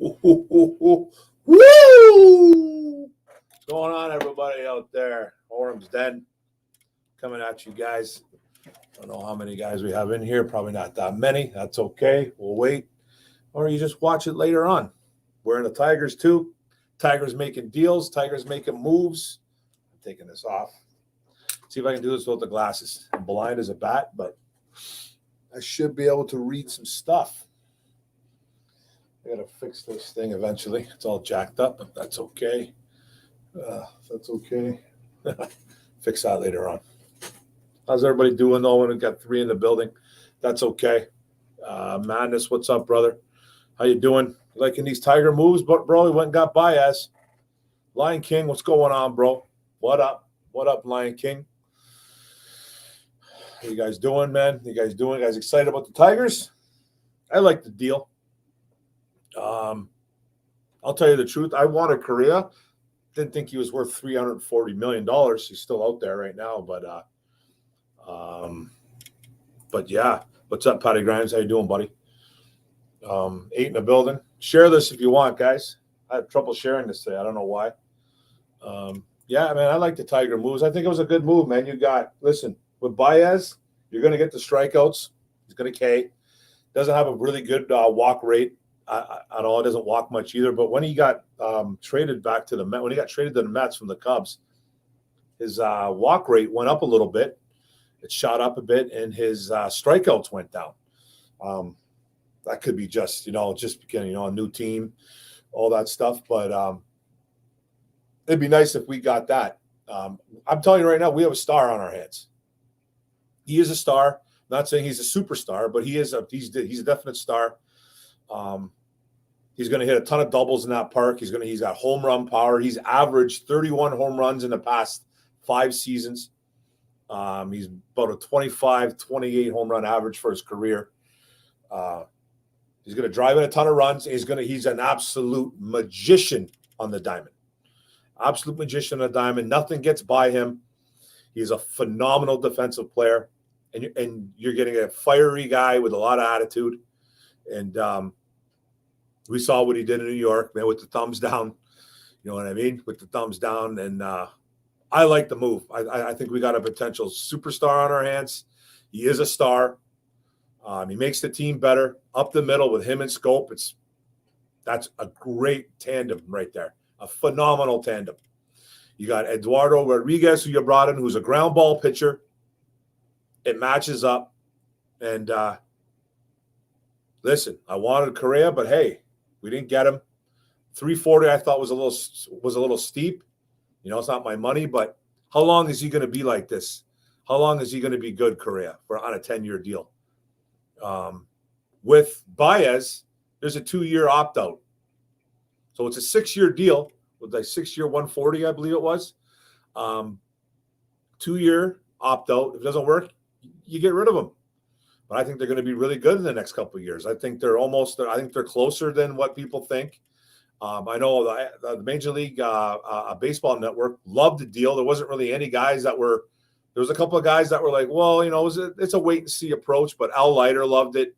Woo! What's going on, everybody out there? Orum'S Den coming at you guys. I don't know how many guys we have in here. Probably not that many. That's okay. We'll wait. Or you just watch it later on. We're in the Tigers, too. Tigers making deals. Tigers making moves. I'm taking this off. See if I can do this without the glasses. I'm blind as a bat, but I should be able to read some stuff. I got to fix this thing eventually. It's all jacked up, but that's okay. That's okay. Fix that later on. How's everybody doing, though, when we got three in the building? That's okay. Madness, what's up, brother? How you doing? Liking these Tiger moves? But, bro, he went and got Baez. Lion King, what's going on, bro? What up? What up, Lion King? How you guys doing, man? You guys doing? You guys excited about the Tigers? I like the deal. I'll tell you the truth. I wanted Correa. Didn't think he was worth $340 million. He's still out there right now, but yeah. What's up, Patty Grimes? How you doing, buddy? 8 in the building. Share this if you want, guys. I have trouble sharing this today. I don't know why. Yeah, man, I like the Tiger moves. I think it was a good move, man. Listen, with Baez, you're going to get the strikeouts. He's going to K. Doesn't have a really good walk rate at all. It doesn't walk much either. But when he got traded back to the Mets, when he got traded to the Mets from the Cubs, his walk rate went up a little bit. It shot up a bit, and his strikeouts went down. That could be just beginning, a new team, all that stuff. But it'd be nice if we got that. I'm telling you right now, we have a star on our hands. He is a star. I'm not saying he's a superstar, but he's a definite star. He's going to hit a ton of doubles in that park. He's got home run power. He's averaged 31 home runs in the past 5 seasons. He's about a 25, 28 home run average for his career. He's going to drive in a ton of runs. He's an absolute magician on the diamond. Absolute magician on the diamond. Nothing gets by him. He's a phenomenal defensive player. And you're getting a fiery guy with a lot of attitude. And we saw what he did in New York, man, with the thumbs down. You know what I mean? With the thumbs down. And I like the move. I think we got a potential superstar on our hands. He is a star. He makes the team better. Up the middle with him and Scope. That's a great tandem right there. A phenomenal tandem. You got Eduardo Rodriguez, who you brought in, who's a ground ball pitcher. It matches up. And listen, I wanted Correa, but hey, we didn't get him. 340 I thought was a little steep. It's not my money, but how long is he going to be like this? How long is he going to be good, Correa, on a 10-year deal? With Baez, there's a 2-year opt-out. So it's a 6-year deal with like 6-year 140, I believe it was. 2-year opt-out. If it doesn't work, you get rid of them. But I think they're going to be really good in the next couple of years. I think they're closer than what people think. I know the Major League Baseball Network loved the deal. There wasn't really any guys there was a couple of guys that were like, well, it's a wait and see approach, but Al Leiter loved it.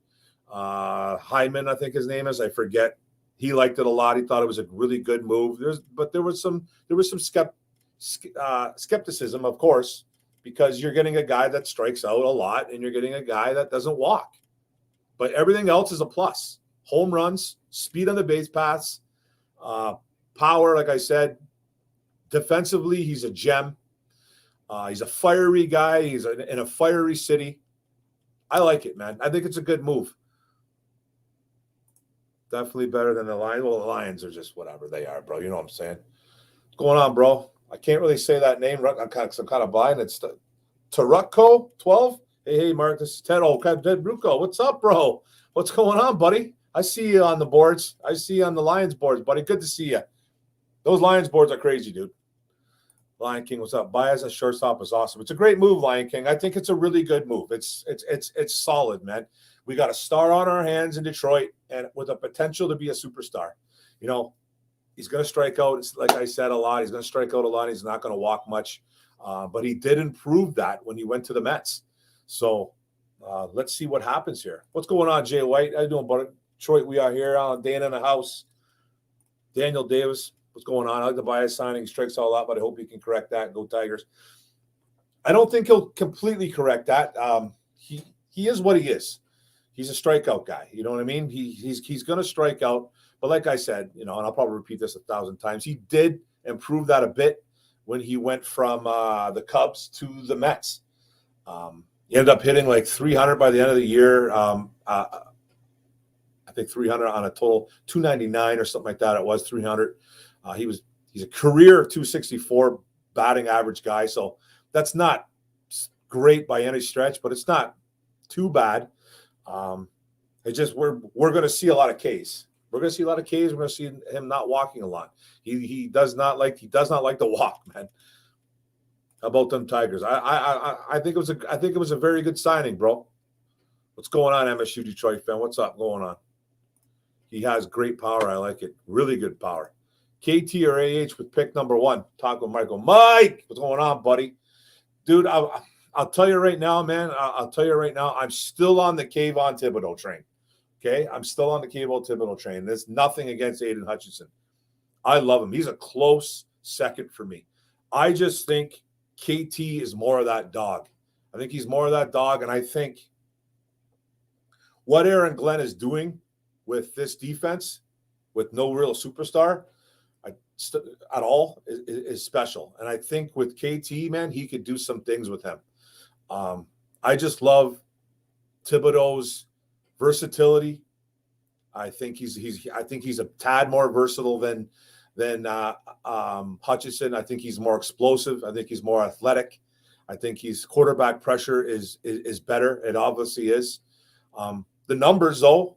Hyman, I think his name is, I forget. He liked it a lot. He thought it was a really good move. There was some skepticism, of course, because you're getting a guy that strikes out a lot and you're getting a guy that doesn't walk. But everything else is a plus. Home runs, speed on the base paths, power, like I said. Defensively, he's a gem. He's a fiery guy. He's in a fiery city. I like it, man. I think it's a good move. Definitely better than the Lions. Well, the Lions are just whatever they are, bro. You know what I'm saying? What's going on, bro? I can't really say that name. I'm kind of blind. It's Tarucco 12. Hey, Mark. This is Ted. Oh, Ted Bruco. What's up, bro? What's going on, buddy? I see you on the boards. I see you on the Lions boards, buddy. Good to see you. Those Lions boards are crazy, dude. Lion King, what's up? Baez as shortstop is awesome. It's a great move, Lion King. I think it's a really good move. It's solid, man. We got a star on our hands in Detroit, and with a potential to be a superstar. He's going to strike out. It's like I said a lot. He's going to strike out a lot. He's not going to walk much, but he did improve that when he went to the Mets. So let's see what happens here. What's going on, Jay White? How you doing, buddy? Detroit, we are here. Dana in the house. Daniel Davis, what's going on? I like the Baez signing. He strikes all out, but I hope he can correct that. Go Tigers. I don't think he'll completely correct that. He is what he is. He's a strikeout guy. You know what I mean? He's going to strike out. But like I said, and I'll probably repeat this 1,000 times, he did improve that a bit when he went from the Cubs to the Mets. He ended up hitting like 300 by the end of the year. I think 300 on a total 299 or something like that. It was 300. He's a career 264 batting average guy. So that's not great by any stretch, but it's not too bad. It's just we're going to see a lot of Ks. We're going to see a lot of Ks. We're going to see him not walking a lot. He does not like to walk, man. How about them Tigers? I think it was a very good signing, bro. What's going on, MSU Detroit fan? What's up going on? He has great power. I like it. Really good power. KT or AH with pick number 1. Talk with Michael. Mike, what's going on, buddy? Dude, I'll tell you right now, man. I'll tell you right now, I'm still on the Kayvon Thibodeau train. Okay? I'm still on the Kayvon Thibodeau train. There's nothing against Aiden Hutchinson. I love him. He's a close second for me. I just think KT is more of that dog. I think he's more of that dog, and I think what Aaron Glenn is doing with this defense, with no real superstar at all, is special. And I think with KT, man, he could do some things with him. I just love Thibodeau's versatility. I think he's a tad more versatile than Hutchinson. I think he's more explosive. I think he's more athletic. I think his quarterback pressure is better. It obviously is. The numbers, though,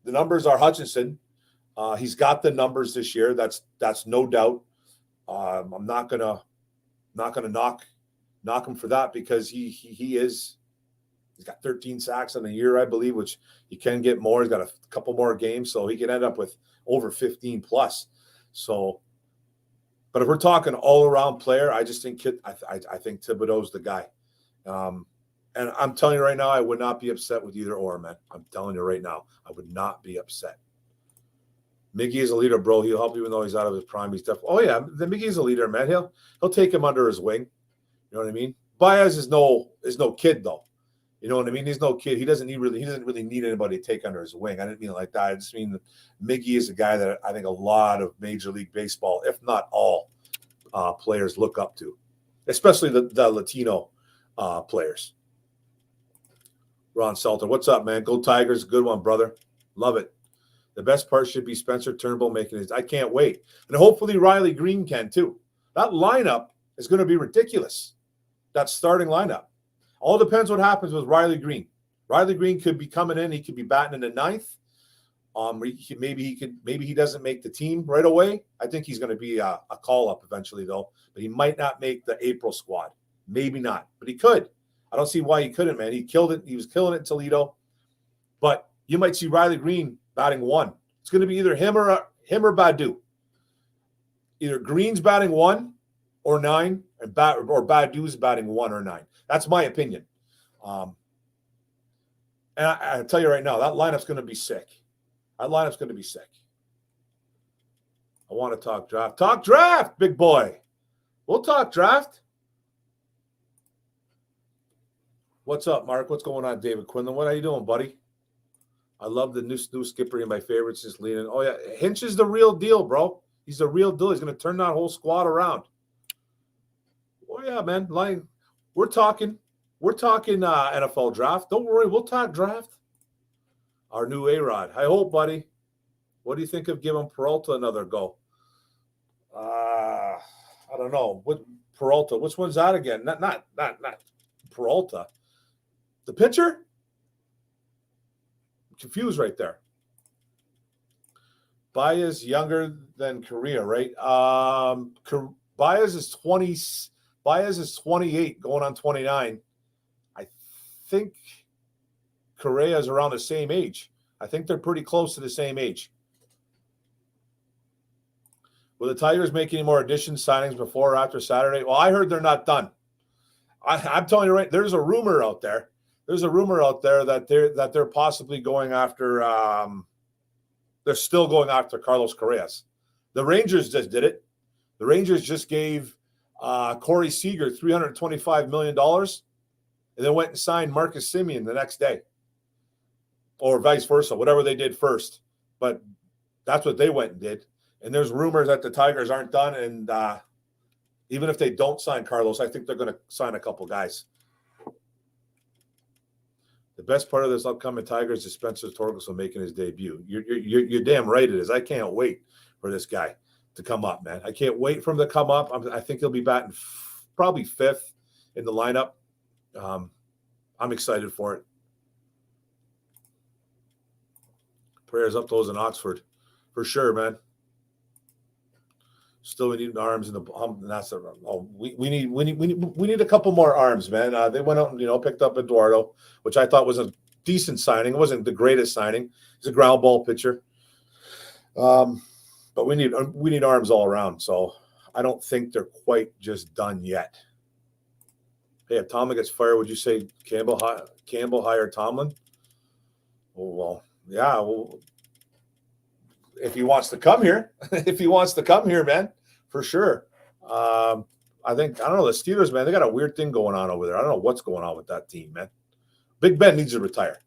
the numbers are Hutchinson. He's got the numbers this year. That's no doubt. I'm not gonna knock him for that because he's got 13 sacks in the year, I believe, which he can get more. He's got a couple more games, so he can end up with over 15 plus. So, but if we're talking all around player, I just think I think Thibodeau's the guy. And I'm telling you right now, I would not be upset with either or, man. I'm telling you right now, I would not be upset. Miggy is a leader, bro. He'll help even though he's out of his prime. He's definitely. Oh yeah, the Miggy's a leader, man. He'll take him under his wing. You know what I mean? Baez is no kid though. You know what I mean? He's no kid. He doesn't really need anybody to take under his wing. I didn't mean it like that. I just mean that Miggy is a guy that I think a lot of Major League Baseball, if not all, players look up to, especially the Latino players. Ron Salter, what's up, man? Go Tigers. Good one, brother. Love it. The best part should be Spencer Turnbull making it. I can't wait. And hopefully Riley Green can too. That lineup is going to be ridiculous. That starting lineup. All depends what happens with Riley Green. Riley Green could be coming in. He could be batting in the ninth. Maybe he doesn't make the team right away. I think he's going to be a call-up eventually, though. But he might not make the April squad. Maybe not. But he could. I don't see why he couldn't, man. He killed it. He was killing it in Toledo. But you might see Riley Green batting 1. It's going to be either him or Badu. Either Green's batting 1 or 9, or Badu's batting 1 or 9. That's my opinion. And I tell you right now, that lineup's going to be sick. That lineup's going to be sick. I want to talk draft. Talk draft, big boy. We'll talk draft. What's up, Mark? What's going on, David Quinlan? What are you doing, buddy? I love the new skipper in my favorites since leading. Oh, yeah. Hinch is the real deal, bro. He's the real deal. He's going to turn that whole squad around. Oh, yeah, man. We're talking NFL draft. Don't worry. We'll talk draft. Our new A-Rod. I hope, buddy. What do you think of giving Peralta another go? I don't know. What Peralta? Which one's that again? Not Peralta. The pitcher? I'm confused right there. Baez younger than Correa, right? Baez is 20. Baez is 28, going on 29. I think Correa is around the same age. I think they're pretty close to the same age. Will the Tigers make any more additions, signings before or after Saturday? Well, I heard they're not done. I'm telling you right, there's a rumor out there. There's a rumor out there that they're possibly going after they're still going after Carlos Correas. The Rangers just did it. The Rangers just gave Corey Seager $325 million and then went and signed Marcus Semien the next day, or vice versa, whatever they did first. But that's what they went and did. And there's rumors that the Tigers aren't done. And even if they don't sign Carlos, I think they're going to sign a couple guys. The best part of this upcoming Tigers is Spencer Torkelson making his debut. You're damn right it is. I can't wait for this guy to come up, man. I can't wait for him to come up. I think he'll be batting probably fifth in the lineup. I'm excited for it. Prayers up those in Oxford, for sure, man. Still, we need arms in the. That's a, oh, we need a couple more arms, man. They went out and picked up Eduardo, which I thought was a decent signing. It wasn't the greatest signing. He's a ground ball pitcher, but we need arms all around. So I don't think they're quite just done yet. Hey, if Tomlin gets fired, would you say Campbell hired Tomlin? Oh, well, yeah. Well, if he wants to come here, man, for sure. I don't know, the Steelers, man, they got a weird thing going on over there. I don't know what's going on with that team, man. Big Ben needs to retire.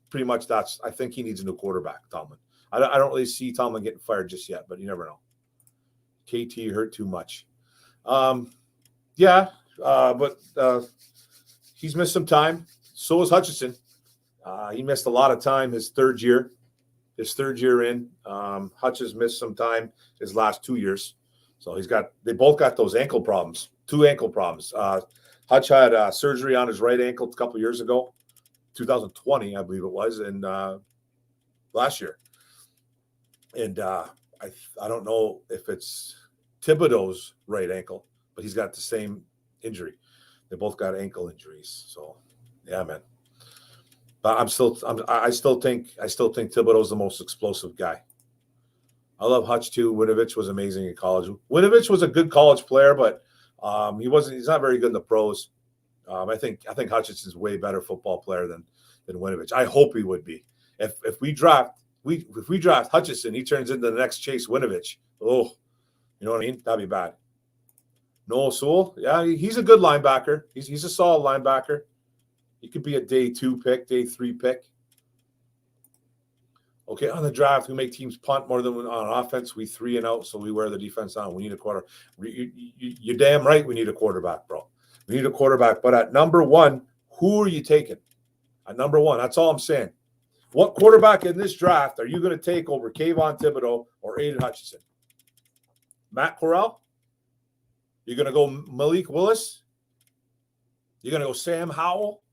Pretty much I think he needs a new quarterback, Tomlin. I don't really see Tomlin getting fired just yet, but you never know. KT hurt too much. But he's missed some time. So is Hutchinson. He missed a lot of time his third year in. Hutch has missed some time his last 2 years. So they both got those ankle problems, 2 ankle problems. Hutch had surgery on his right ankle a couple years ago, 2020, I believe it was, and last year. And I don't know if it's Thibodeau's right ankle, but he's got the same injury. They both got ankle injuries. So, yeah, man. But I still think Thibodeau's the most explosive guy. I love Hutch too. Winovich was amazing in college. Winovich was a good college player, but he's not very good in the pros. I think Hutchinson's a way better football player than Winovich. I hope he would be. If we draft Hutchinson, he turns into the next Chase Winovich. Oh, you know what I mean? That'd be bad. Noah Sewell, yeah, he's a good linebacker. He's a solid linebacker. He could be a day 2 pick, day 3 pick. Okay, on the draft, we make teams punt more than on offense. We 3 and out, so we wear the defense on. We need a quarter. You're damn right we need a quarterback, bro. We need a quarterback. But at number 1, who are you taking? At number 1, that's all I'm saying. What quarterback in this draft are you going to take over Kayvon Thibodeau or Aiden Hutchinson? Matt Corral? You're going to go Malik Willis? You're going to go Sam Howell?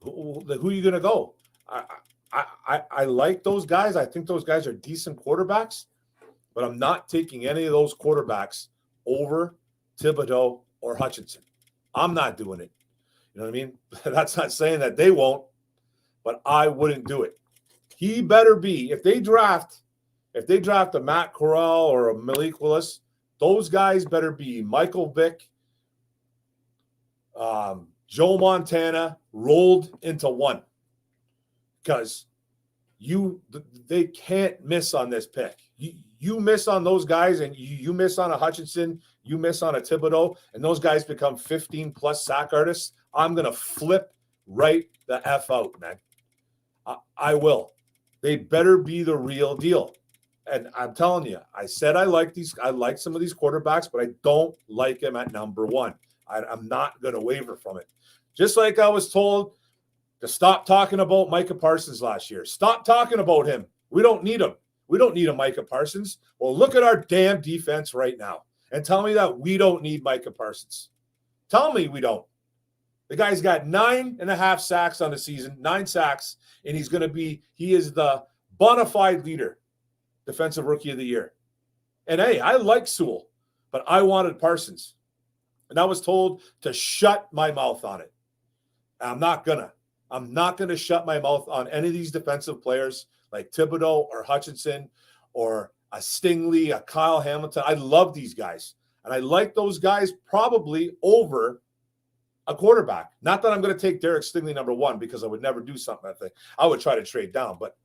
Who are you going to go? I like those guys. I think those guys are decent quarterbacks, but I'm not taking any of those quarterbacks over Thibodeau or Hutchinson. I'm not doing it. You know what I mean? That's not saying that they won't, but I wouldn't do it. He better be, if they draft a Matt Corral or a Malik Willis, those guys better be Michael Vick, Joe Montana rolled into one, because they can't miss on this pick. You miss on those guys, and you miss on a Hutchinson, you miss on a Thibodeau, and those guys become 15-plus sack artists. I'm going to flip right the F out, man. I will. They better be the real deal. And I'm telling you, I said I like some of these quarterbacks, but I don't like them at number 1. I'm not going to waver from it. Just like I was told to stop talking about Micah Parsons last year. Stop talking about him. We don't need him. We don't need a Micah Parsons. Well, look at our damn defense right now and tell me that we don't need Micah Parsons. Tell me we don't. The guy's got 9.5 sacks on the season, 9 sacks, and he is the bona fide leader, defensive rookie of the year. And hey, I like Sewell, but I wanted Parsons. And I was told to shut my mouth on it. I'm not gonna shut my mouth on any of these defensive players like Thibodeau or Hutchinson or a Stingley, a Kyle Hamilton. I love these guys. And I like those guys probably over a quarterback. Not that I'm going to take Derek Stingley number 1, because I would never do something like that. I would try to trade down, but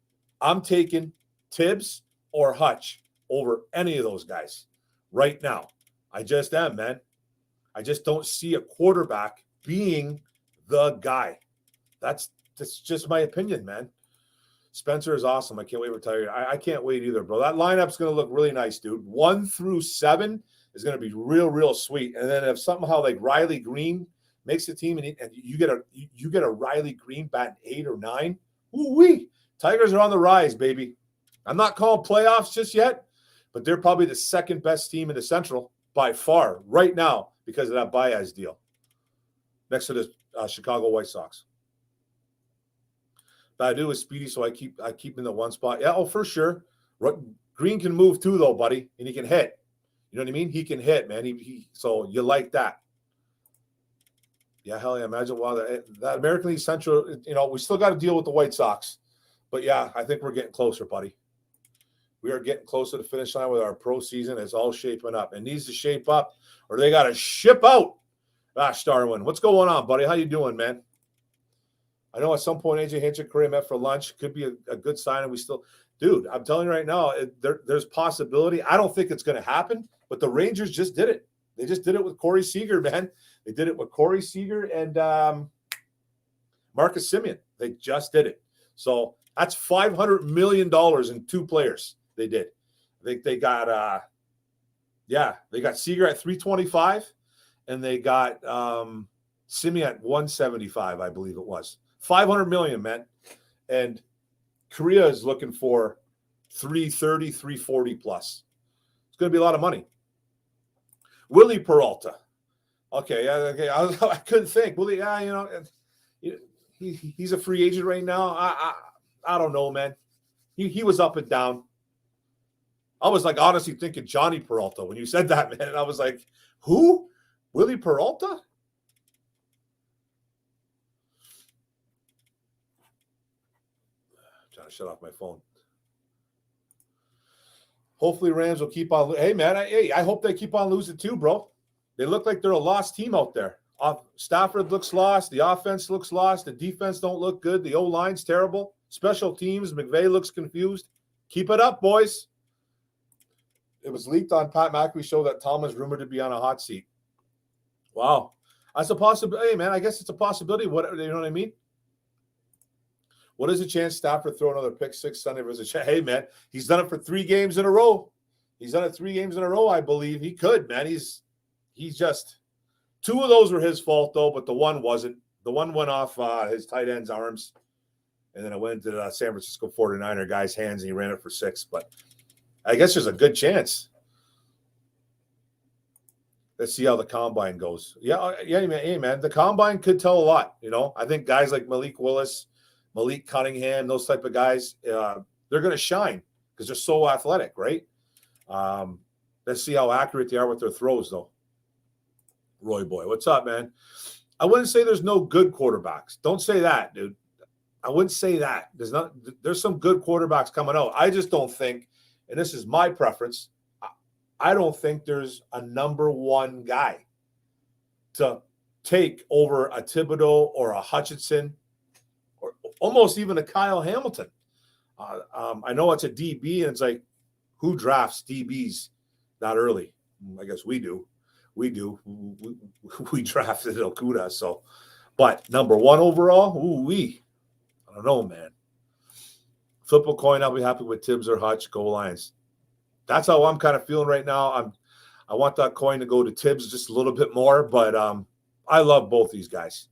I'm taking Tibbs or Hutch over any of those guys right now. I just am, man. I just don't see a quarterback being the guy. That's just my opinion, man. Spencer is awesome. I can't wait to retire. I can't wait either, bro. That lineup's going to look really nice, dude. 1 through 7 is going to be real sweet. And then if somehow like Riley Green makes the team and you get a Riley Green batting 8 or 9, woo-wee. Tigers are on the rise, baby. I'm not calling playoffs just yet, but they're probably the second best team in the Central by far right now because of that Baez deal next to the Chicago White Sox. Badu is speedy, so I keep him in the one spot. Yeah, for sure. Green can move too, though, buddy, and he can hit. You know what I mean? He can hit, man. So you like that. Yeah, hell yeah. Imagine that American League Central, we still got to deal with the White Sox. But, yeah, I think we're getting closer, buddy. We are getting closer to the finish line with our pro season. It's all shaping up. It needs to shape up or they got to ship out. Darwin, what's going on, buddy? How you doing, man? I know at some point AJ Hinch and Kareem met for lunch. Could be a good sign. And dude, I'm telling you right now, there's possibility. I don't think it's going to happen, but the Rangers just did it. They just did it with Corey Seager, man. They did it with Corey Seager and Marcus Semien. They just did it. So that's $500 million in 2 players. They did. I think they got, they got Seager at 325, and they got Semien at 175, I believe it was. $500 million, man. And Korea is looking for 330, 340 plus. It's going to be a lot of money. Willie Peralta. Okay. I couldn't think. Willie, he's a free agent right now. I don't know, man. He was up and down. I was like honestly thinking Johnny Peralta when you said that, man. And I was like, who? Willie Peralta? Shut off my phone. Hopefully Rams will keep on. Hey, man, I hope they keep on losing too, bro. They look like they're a lost team out there. Stafford looks lost. The offense looks lost. The defense don't look good. The O-line's terrible. Special teams, McVay looks confused. Keep it up, boys. It was leaked on Pat McAfee's show that Tom is rumored to be on a hot seat. Wow. That's a possibility. Hey, man, I guess it's a possibility. You know what I mean? What is the chance Stafford throw another pick 6 Sunday versus? Hey, man, he's done it for 3 games in a row. He's done it 3 games in a row, I believe. He could, man. He's just 2 of those were his fault, though, but the one wasn't. The one went off his tight end's arms, and then it went into the San Francisco 49er guy's hands, and he ran it for 6. But I guess there's a good chance. Let's see how the combine goes. Yeah, man. The combine could tell a lot, I think guys like Malik Willis, Malik Cunningham, those type of guys, they're going to shine because they're so athletic, right? Let's see how accurate they are with their throws, though. Roy Boy, what's up, man? I wouldn't say there's no good quarterbacks. Don't say that, dude. I wouldn't say that. There's some good quarterbacks coming out. I just don't think, and this is my preference, I don't think there's a number 1 guy to take over a Thibodeau or a Hutchinson or almost even a Kyle Hamilton. I know it's a DB, and it's like, who drafts DBs that early? I guess we do. We drafted Okuda. So, but number 1 overall, I don't know, man. Flip a coin. I'll be happy with Tibbs or Hutch. Go Lions. That's how I'm kind of feeling right now. I want that coin to go to Tibbs just a little bit more, but I love both these guys.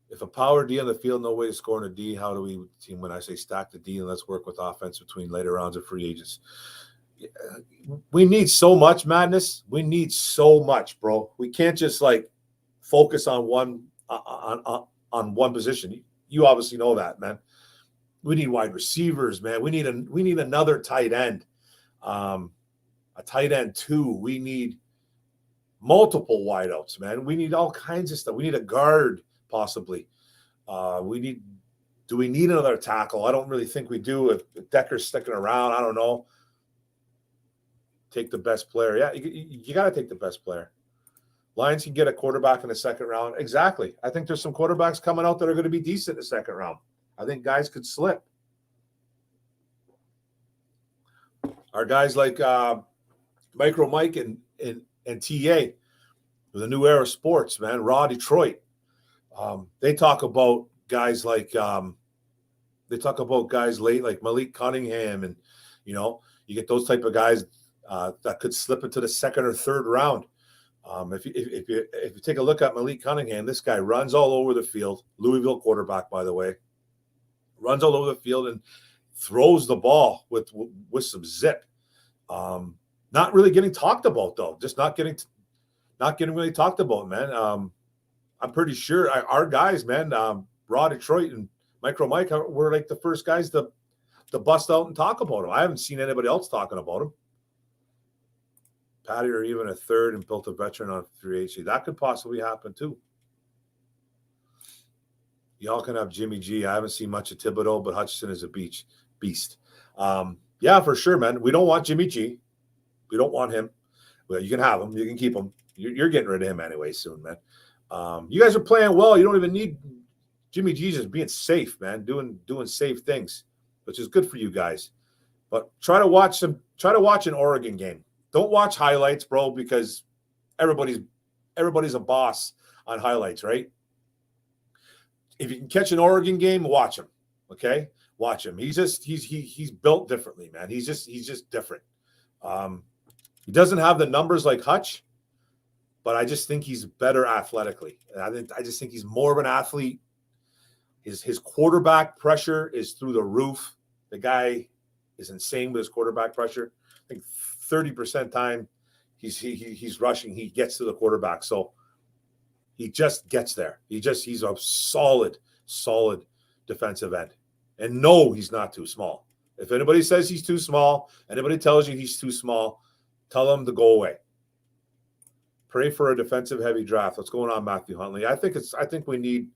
If a power D on the field, no way to score in a D, how do we team when I say stack the D and let's work with offense between later rounds of free agents? We need so much, Madness. We need so much, bro. We can't just focus on one position. You obviously know that, man. We need wide receivers, man. We need another tight end, a tight end 2. We need multiple wideouts, man. We need all kinds of stuff. We need a guard. Possibly. Do we need another tackle? I don't really think we do. If Decker's sticking around, I don't know. Take the best player. Yeah, you got to take the best player. Lions can get a quarterback in the 2nd round. Exactly. I think there's some quarterbacks coming out that are going to be decent in the 2nd round. I think guys could slip. Our guys like Micro Mike and TA, with the new era of sports, man. Raw Detroit. They talk about guys like late like Malik Cunningham, and you get those type of guys that could slip into the second or third round. If you take a look at Malik Cunningham, this guy runs all over the field. Louisville quarterback, by the way, runs all over the field and throws the ball with some zip. Not really getting talked about though. Just not getting really talked about, man. I'm pretty sure our guys, man, Raw Detroit and Micro Mike were like the first guys to bust out and talk about him. I haven't seen anybody else talking about him. Patty or even a third and built a veteran on free agency. That could possibly happen too. Y'all can have Jimmy G. I haven't seen much of Thibodeau, but Hutchinson is a beast. Yeah, for sure, man. We don't want Jimmy G. We don't want him. Well, you can have him. You can keep him. You're getting rid of him anyway soon, man. You guys are playing well. You don't even need Jimmy G. Just being safe, man. Doing safe things, which is good for you guys. But try to watch an Oregon game. Don't watch highlights, bro, because everybody's a boss on highlights, right? If you can catch an Oregon game, watch him. Okay, watch him. He's built differently, man. He's just different. He doesn't have the numbers like Hutch, but I just think he's better athletically. And I just think he's more of an athlete. His quarterback pressure is through the roof. The guy is insane with his quarterback pressure. I think 30% time he's rushing, he gets to the quarterback. So he just gets there. He's a solid defensive end. And no, he's not too small. If anybody says he's too small, anybody tells you he's too small, tell them to go away. Pray for a defensive heavy draft. What's going on, Matthew Huntley? I think we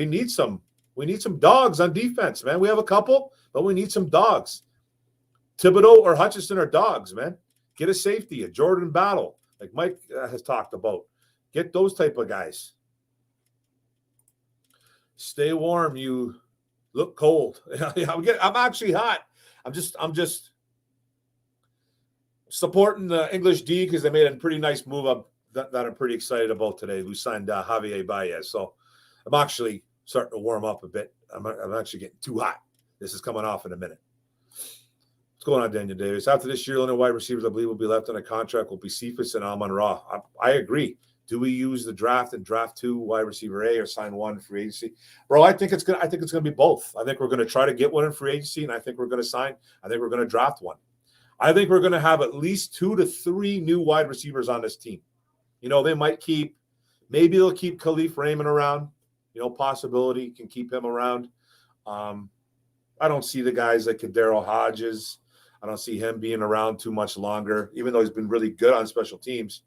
need some dogs on defense, man. We have a couple, but we need some dogs. Thibodeau or Hutchinson are dogs, man. Get a safety, a Jordan Battle, like Mike has talked about. Get those type of guys. Stay warm. You look cold. I'm actually hot. I'm just supporting the English D because they made a pretty nice move up that I'm pretty excited about today. We signed Javier Baez, so I'm actually starting to warm up a bit. I'm actually getting too hot. This is coming off in a minute. What's going on, Daniel Davis? After this year, only wide receivers I believe will be left on a contract will be Cephas and Amon-Ra. I agree. Do we use the draft and draft 2 wide receiver A or sign 1 free agency? Bro, I think it's gonna be both. I think we're gonna try to get one in free agency, and I think we're gonna sign. I think we're gonna draft one. I think we're gonna have at least 2 to 3 new wide receivers on this team. They might maybe they'll keep Khalif Raymond around. Possibility can keep him around. I don't see the guys like Kadero Hodges. I don't see him being around too much longer, even though he's been really good on special teams.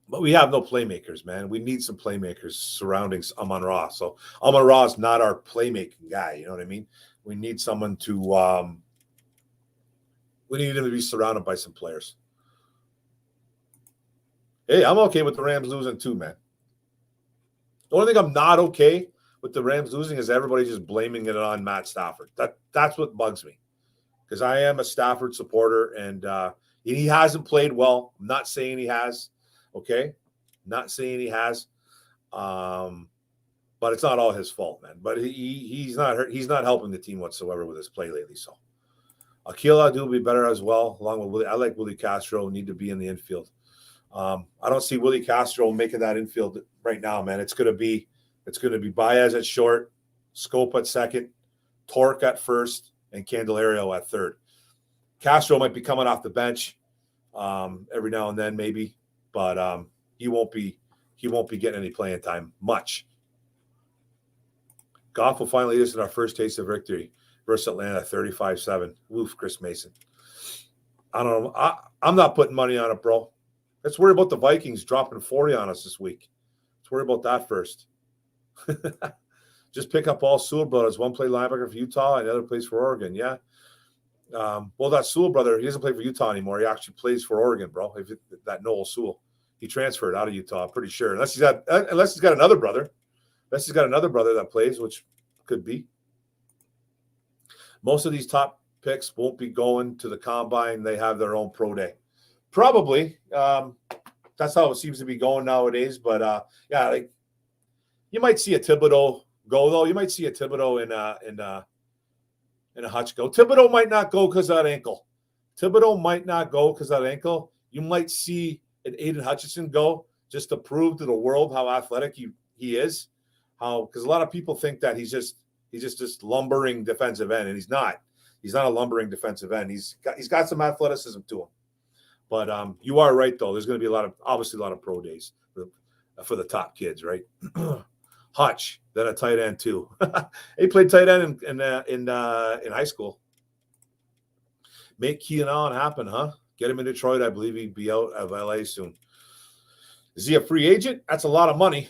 But we have no playmakers, man. We need some playmakers surrounding Amon-Ra. So Amon-Ra is not our playmaking guy. You know what I mean? We need someone to we need him to be surrounded by some players. Hey, I'm okay with the Rams losing too, man. The only thing I'm not okay with the Rams losing is everybody just blaming it on Matt Stafford. That's what bugs me, because I am a Stafford supporter, and he hasn't played well. I'm not saying he has. Okay, not saying he has, but it's not all his fault, man. But he's not helping the team whatsoever with his play lately. So Akil Adu will be better as well, along with Willie. I like Willie Castro. Need to be in the infield. I don't see Willie Castro making that infield right now, man. It's gonna be Baez at short, Scope at second, Torque at first, and Candelario at third. Castro might be coming off the bench every now and then, maybe. But he won't be getting any playing time much. Goff will finally lead us in our first taste of victory versus Atlanta, 35-7. Woof, Chris Mason. I don't know. I'm not putting money on it, bro. Let's worry about the Vikings dropping 40 on us this week. Let's worry about that first. Just pick up all Sewell brothers. One play linebacker for Utah, and the other plays for Oregon. Yeah. Well, that Sewell brother, he doesn't play for Utah anymore. He actually plays for Oregon, bro. That Noel Sewell, he transferred out of Utah, I'm pretty sure. Unless he's got another brother. Unless he's got another brother that plays, which could be. Most of these top picks won't be going to the combine. They have their own pro day. Probably. That's how it seems to be going nowadays. But yeah, like you might see a Thibodeau go though. You might see a Thibodeau in a Hutch go. Thibodeau might not go because of that ankle. You might see an Aiden Hutchinson go just to prove to the world how athletic he is. Because a lot of people think that he's just this lumbering defensive end, and he's not. He's not a lumbering defensive end. He's got some athleticism to him. But you are right though. There's going to be a lot of pro days for the top kids, right? Hutch, then a tight end too. He played tight end in high school. Make Keenan Allen happen, huh? Get him in Detroit. I believe he'd be out of LA soon. Is he a free agent? That's a lot of money.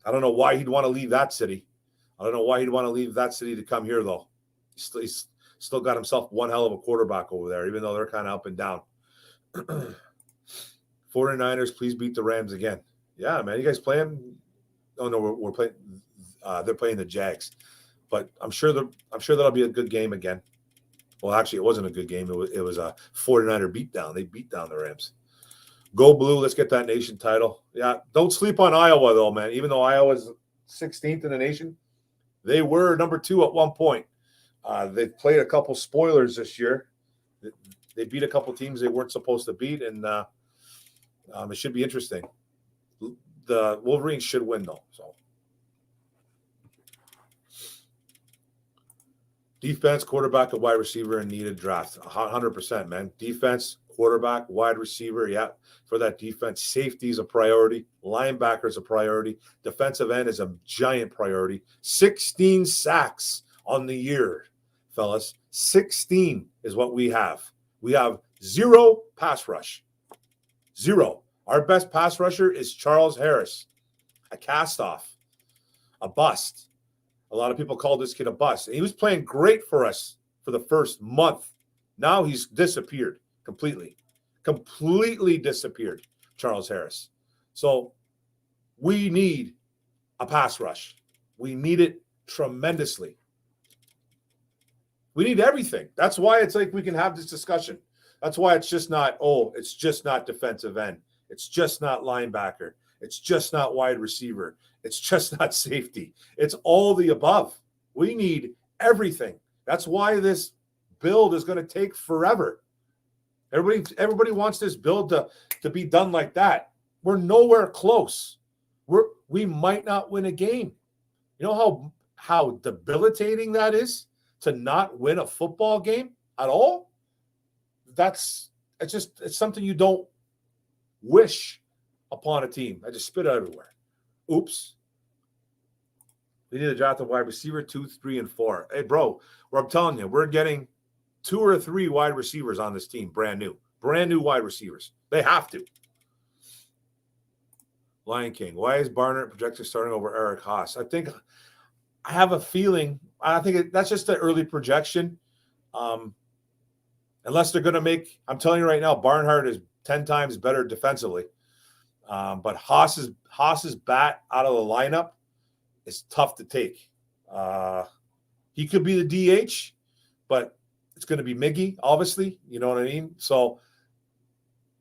I don't know why he'd want to leave that city. To come here, though. He's still got himself one hell of a quarterback over there, even though they're kind of up and down. 49ers, please beat the Rams again. Yeah, man. You guys playing? Oh, no, we're playing. They're playing the Jags. But I'm sure that'll be a good game again. Well, actually, it wasn't a good game. It was a 49er beatdown. They beat down the Rams. Go Blue. Let's get that nation title. Yeah, don't sleep on Iowa, though, man. Even though Iowa's 16th in the nation, they were number 2 at one point. They've played a couple spoilers this year. They beat a couple teams they weren't supposed to beat, and it should be interesting. The Wolverines should win, though. So, defense, quarterback, and wide receiver in needed draft. 100%, man. Defense, quarterback, wide receiver, yeah. For that defense, safety is a priority. Linebacker is a priority. Defensive end is a giant priority. 16 sacks on the year, fellas. 16 is what we have. We have 0 pass rush. 0. Our best pass rusher is Charles Harris, a cast-off, a bust. A lot of people call this kid a bust. He was playing great for us for the first month. Now he's disappeared completely. Completely disappeared, Charles Harris. So we need a pass rush. We need it tremendously. We need everything. That's why it's like we can have this discussion. That's why it's just not defensive end. It's just not linebacker. It's just not wide receiver. It's just not safety. It's all the above. We need everything. That's why this build is going to take forever. Everybody wants this build to be done like that. We're nowhere close. We might not win a game. You know how debilitating that is to not win a football game at all? It's something you don't wish upon a team. I just spit everywhere. Oops. We need to draft a wide receiver 2, 3, and 4. Hey, bro, I'm telling you, we're getting 2 or 3 wide receivers on this team, brand new wide receivers. They have to. Lion King, why is Barnett projected starting over Eric Haas? I have a feeling. I think that's just an early projection. Unless they're going to make, I'm telling you right now, Barnhart is 10 times better defensively. But Haas's bat out of the lineup is tough to take. He could be the DH, but it's going to be Miggy, obviously. You know what I mean? So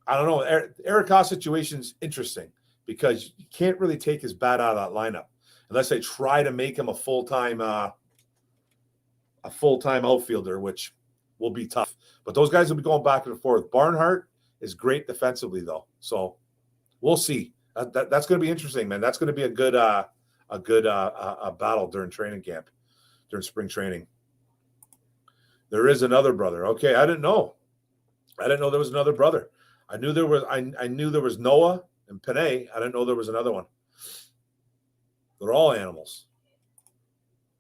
I don't know. Eric Haas situation's interesting because you can't really take his bat out of that lineup unless they try to make him a full-time outfielder, which will be tough. But those guys will be going back and forth. Barnhart is great defensively, though. So we'll see. That's going to be interesting, man. That's going to be a good battle during training camp, during spring training. There is another brother. Okay, I didn't know there was another brother. I knew there was Noah and Panay. I didn't know there was another one. They're all animals.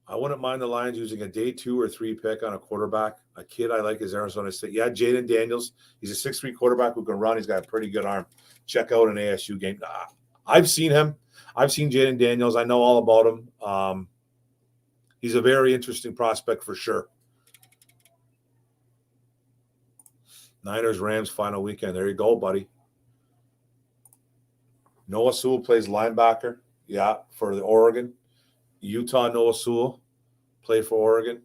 I wouldn't mind the Lions using a day 2 or 3 pick on a quarterback. A kid I like is Arizona State. Yeah, Jaden Daniels. He's a 6'3" quarterback who can run. He's got a pretty good arm. Check out an ASU game. I've seen him. I've seen Jaden Daniels. I know all about him. He's a very interesting prospect for sure. Niners-Rams final weekend. There you go, buddy. Noah Sewell plays linebacker. Yeah, for the Oregon. Utah Noah Sewell played for Oregon.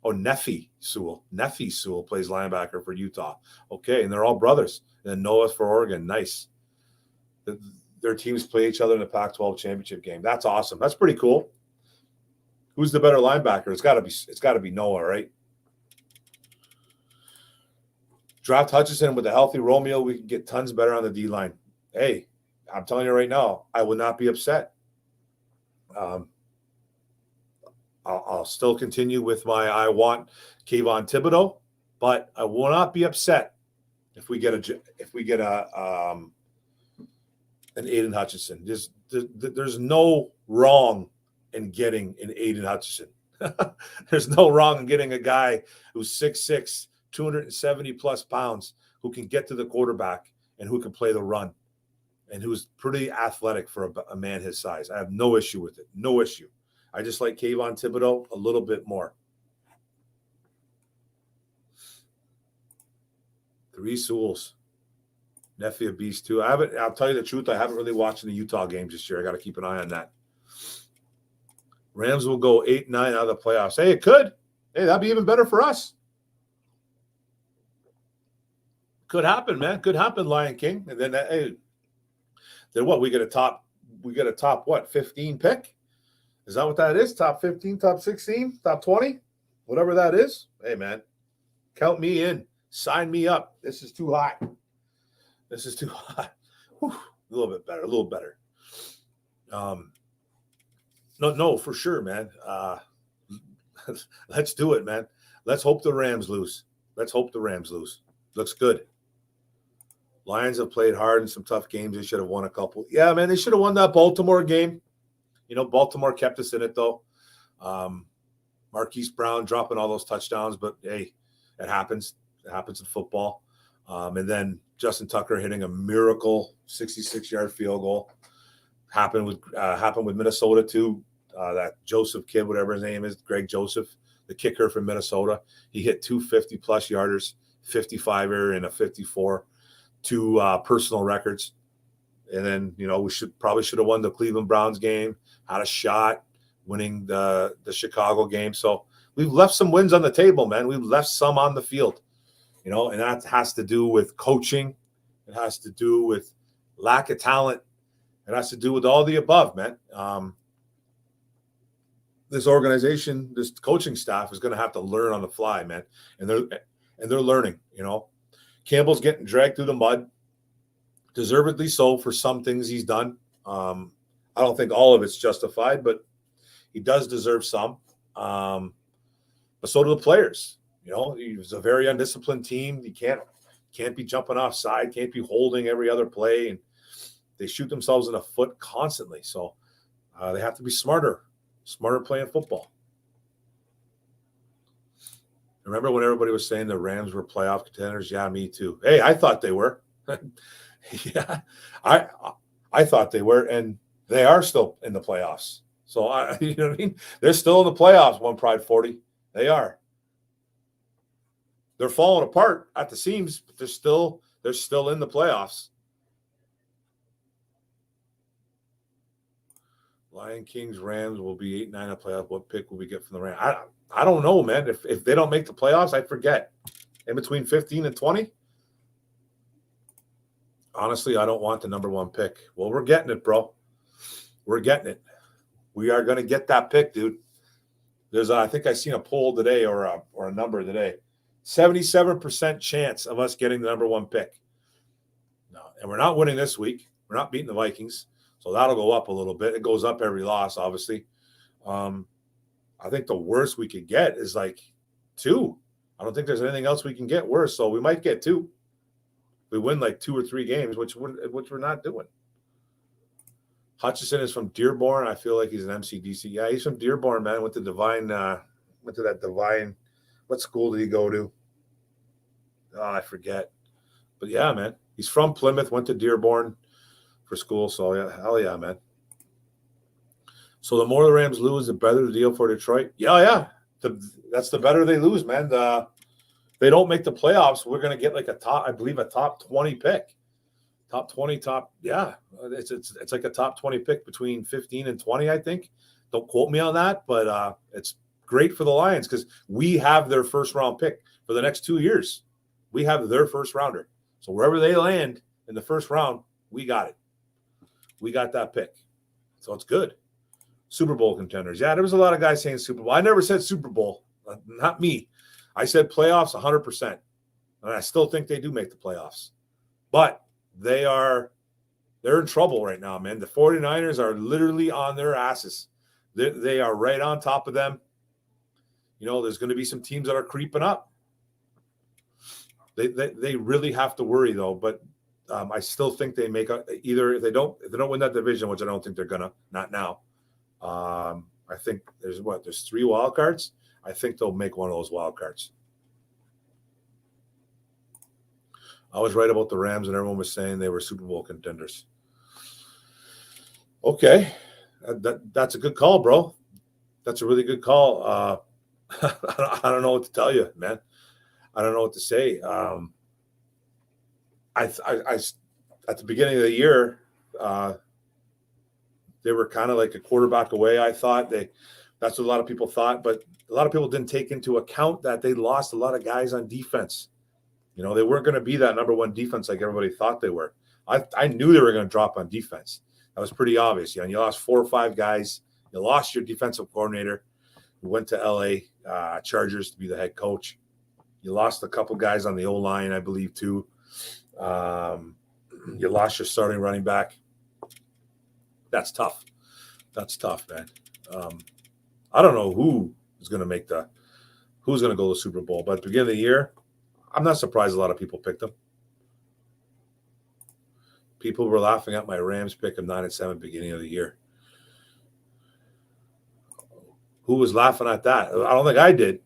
Oh, Nephi Sewell. Nephi Sewell plays linebacker for Utah. Okay, and they're all brothers. And then Noah for Oregon. Nice. Their teams play each other in the Pac-12 championship game. That's awesome. That's pretty cool. Who's the better linebacker? It's got to be Noah, right? Draft Hutchinson with a healthy Romeo. We can get tons better on the D-line. Hey, I'm telling you right now, I would not be upset. I'll still continue with I want Kayvon Thibodeau, but I will not be upset if we get an Aiden Hutchinson. There's no wrong in getting an Aiden Hutchinson. There's no wrong in getting a guy who's 6'6", 270 plus pounds, who can get to the quarterback and who can play the run and who's pretty athletic for a man his size. I have no issue with it. No issue. I just like Kayvon Thibodeau a little bit more. 3 Sewells. Nephew of Beast too. I'll tell you the truth, I haven't really watched the Utah games this year. I got to keep an eye on that. Rams will go 8-9 out of the playoffs. Hey, it could. Hey, that'd be even better for us. Could happen, man. Could happen, Lion King. And then then what? We get a top what? 15 pick? Is that what that is? Top 15, top 16, top 20? Whatever that is. Hey, man. Count me in. Sign me up. This is too hot. This is too hot. Whew. A little bit better. A little better. No, for sure, man. Let's do it, man. Let's hope the Rams lose. Looks good. Lions have played hard in some tough games. They should have won a couple. Yeah, man, they should have won that Baltimore game. Baltimore kept us in it, though. Marquise Brown dropping all those touchdowns, but, hey, it happens. It happens in football. And then Justin Tucker hitting a miracle 66-yard field goal. Happened with Minnesota, too. That Joseph kid, whatever his name is, Greg Joseph, the kicker from Minnesota. He hit 2 50-plus yarders, 55-er and a 54, 2 personal records. And then, we should have won the Cleveland Browns game, had a shot winning the Chicago game. So we've left some wins on the table, man. We've left some on the field, and that has to do with coaching. It has to do with lack of talent. It has to do with all the above, man. This organization, this coaching staff is going to have to learn on the fly, man. And they're learning, Campbell's getting dragged through the mud. Deservedly so for some things he's done. I don't think all of it's justified, but he does deserve some. But so do the players. It was a very undisciplined team. You can't be jumping offside, can't be holding every other play, and they shoot themselves in the foot constantly. So they have to be smarter playing football. Remember when everybody was saying the Rams were playoff contenders? Yeah, me too. Hey, I thought they were. Yeah, I thought they were, and they are still in the playoffs. So you know what I mean? They're still in the playoffs. One Pride 40, they are. They're falling apart at the seams, but they're still in the playoffs. Lion Kings Rams will be 8-9 a playoff. What pick will we get from the Rams? I don't know, man. If they don't make the playoffs, I forget. In between 15 and 20. Honestly, I don't want the number 1 pick. Well, we're getting it, bro. We're getting it. We are going to get that pick, dude. I think I seen a poll today or a number today. 77% chance of us getting the number 1 pick. No, and we're not winning this week. We're not beating the Vikings. So that'll go up a little bit. It goes up every loss, obviously. I think the worst we could get is like 2. I don't think there's anything else we can get worse. So we might get 2. We win like 2 or 3 games, which we're not doing. Hutchinson is from Dearborn. I feel like he's an MCDC. Yeah, he's from Dearborn, man. Went to that Divine. What school did he go to? Oh, I forget. But yeah, man. He's from Plymouth, went to Dearborn for school. So yeah, hell yeah, man. So the more the Rams lose, the better the deal for Detroit. Yeah. That's the better they lose, man. They don't make the playoffs, we're going to get like a top 20 pick. Top 20, yeah. It's like a top 20 pick between 15 and 20, I think. Don't quote me on that, but it's great for the Lions because we have their first round pick for the next 2 years. We have their first rounder. So wherever they land in the first round, we got it. We got that pick. So it's good. Super Bowl contenders. Yeah, there was a lot of guys saying Super Bowl. I never said Super Bowl. Not me. I said playoffs 100%. And I still think they do make the playoffs. But they're in trouble right now, man. The 49ers are literally on their asses. They are right on top of them. You know, there's going to be some teams that are creeping up. They really have to worry, though. But I still think they make either if they don't win that division, which I don't think they're gonna, not now. I think there's 3 wild cards. I think they'll make one of those wild cards. I was right about the Rams, and everyone was saying they were Super Bowl contenders. Okay, that's a good call, bro. That's a really good call. I don't know what to tell you, man. I don't know what to say. I at the beginning of the year, they were kind of like a quarterback away. I thought that's what a lot of people thought, but a lot of people didn't take into account that they lost a lot of guys on defense. You know, they weren't going to be that number one defense like everybody thought they were. I knew they were going to drop on defense. That was pretty obvious. You know, you lost 4 or 5 guys. You lost your defensive coordinator who went to LA Chargers to be the head coach. You lost a couple guys on the O-line, I believe, too. You lost your starting running back. That's tough. That's tough, man. I don't know who's going to go to the Super Bowl, but at the beginning of the year, I'm not surprised a lot of people picked them. People were laughing at my Rams pick of 9-7 beginning of the year. Who was laughing at that? I don't think I did.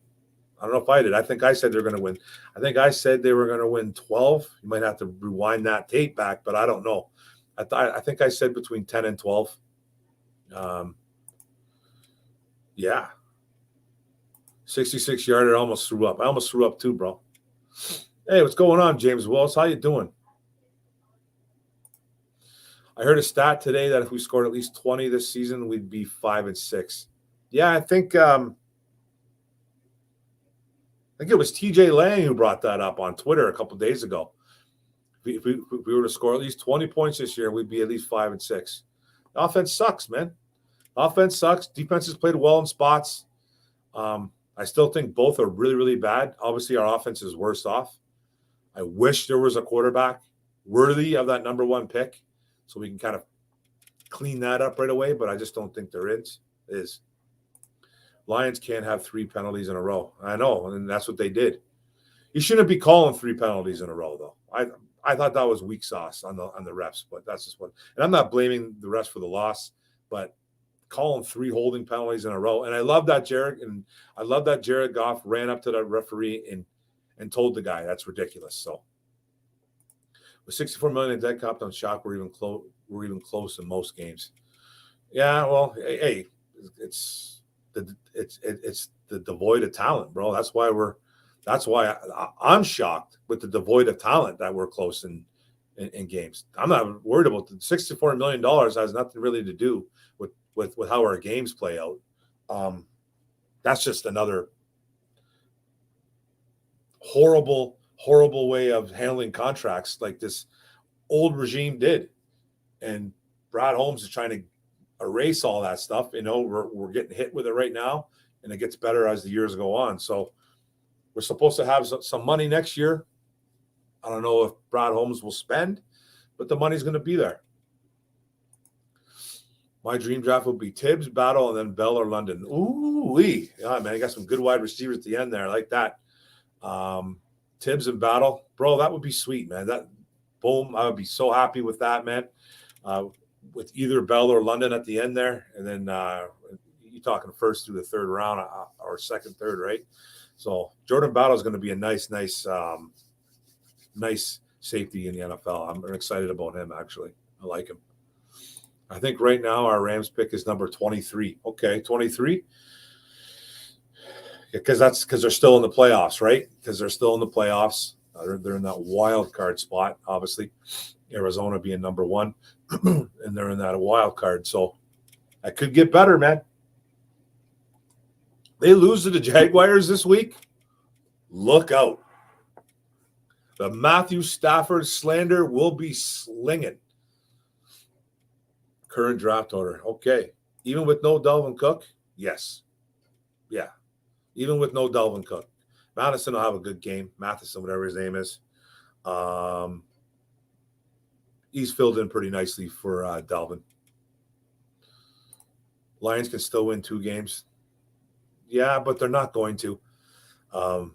I don't know if I did. I think I said they're going to win. I think I said they were going to win 12. You might have to rewind that tape back, but I don't know. I think I said between 10 and 12. Yeah. 66-yarder, almost threw up. I almost threw up too, bro. Hey, what's going on, James Wells? How you doing? I heard a stat today that if we scored at least 20 this season, we'd be 5-6. Yeah, I think it was TJ Lang who brought that up on Twitter a couple days ago. If we were to score at least 20 points this year, we'd be at least 5-6. The offense sucks, man. The offense sucks. Defense has played well in spots. I still think both are really, really bad. Obviously, our offense is worse off. I wish there was a quarterback worthy of that number one pick so we can kind of clean that up right away, but I just don't think there is. Lions can't have 3 penalties in a row. I know, and that's what they did. You shouldn't be calling 3 penalties in a row, though. I thought that was weak sauce on the refs, but that's just what. And I'm not blaming the refs for the loss, but calling 3 holding penalties in a row. And I love that Jared Goff ran up to the referee and told the guy that's ridiculous. So with 64 million in dead cap, I'm shocked we're even close in most games. Yeah, well, hey, it's the devoid of talent, bro. That's why I'm shocked with the devoid of talent that we're close in games. I'm not worried about the $64 million has nothing really to do with how our games play out. That's just another horrible way of handling contracts like this old regime did. And Brad Holmes is trying to erase all that stuff. You know, we're getting hit with it right now, and it gets better as the years go on. So we're supposed to have some money next year. I don't know if Brad Holmes will spend, but the money's going to be there. My dream draft would be Tibbs, Battle, and then Bell or London. Ooh-wee. Yeah, man, you got some good wide receivers at the end there. I like that. Tibbs and Battle. Bro, that would be sweet, man. Boom, I would be so happy with that, man. With either Bell or London at the end there. And then you're talking first through the third round or second, third, right? So Jordan Battle is going to be a nice safety in the NFL. I'm excited about him, actually. I like him. I think right now our Rams pick is number 23. Okay, 23. Because they're still in the playoffs, right? Because they're still in the playoffs. They're in that wild card spot, obviously. Arizona being number 1, and they're in that wild card. So that could get better, man. They lose to the Jaguars this week. Look out. The Matthew Stafford slander will be slinging. Current draft order. Okay. Even with no Dalvin Cook? Yes. Yeah. Even with no Dalvin Cook. Madison will have a good game. Matheson, whatever his name is. He's filled in pretty nicely for Dalvin. Lions can still win 2 games. Yeah, but they're not going to. I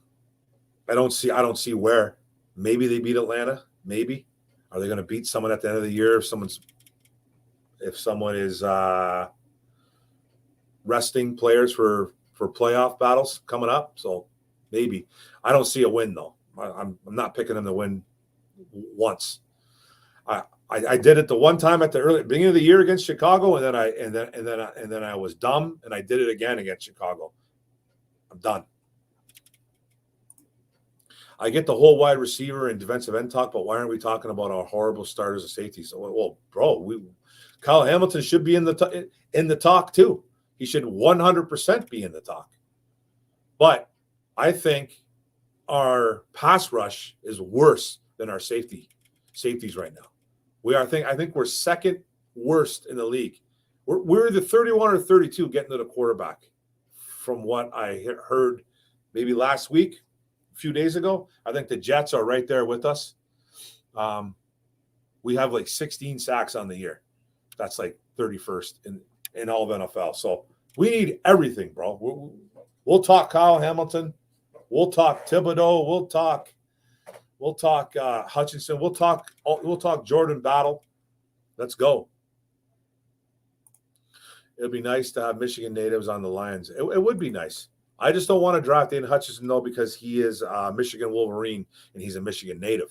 don't see where. Maybe they beat Atlanta. Maybe. Are they going to beat someone at the end of the year if someone is resting players for playoff battles coming up? So maybe. I don't see a win though. I'm not picking them to win once. I did it the one time at the beginning of the year against Chicago, and then I was dumb, and I did it again against Chicago. I'm done. I get the whole wide receiver and defensive end talk, but why aren't we talking about our horrible starters and safeties? Well, bro, Kyle Hamilton should be in the talk too. He should 100% be in the talk. But I think our pass rush is worse than our safeties right now. I think we're second worst in the league. We're the 31 or 32 getting to the quarterback, from what I heard maybe last week, a few days ago. I think the Jets are right there with us. We have like 16 sacks on the year. That's like 31st in all of NFL. So we need everything, bro. We'll talk Kyle Hamilton. We'll talk Thibodeau. We'll talk Hutchinson. We'll talk Jordan Battle. Let's go. It'd be nice to have Michigan natives on the Lions. It would be nice. I just don't want to draft Aiden Hutchinson, though, because he is a Michigan Wolverine and he's a Michigan native.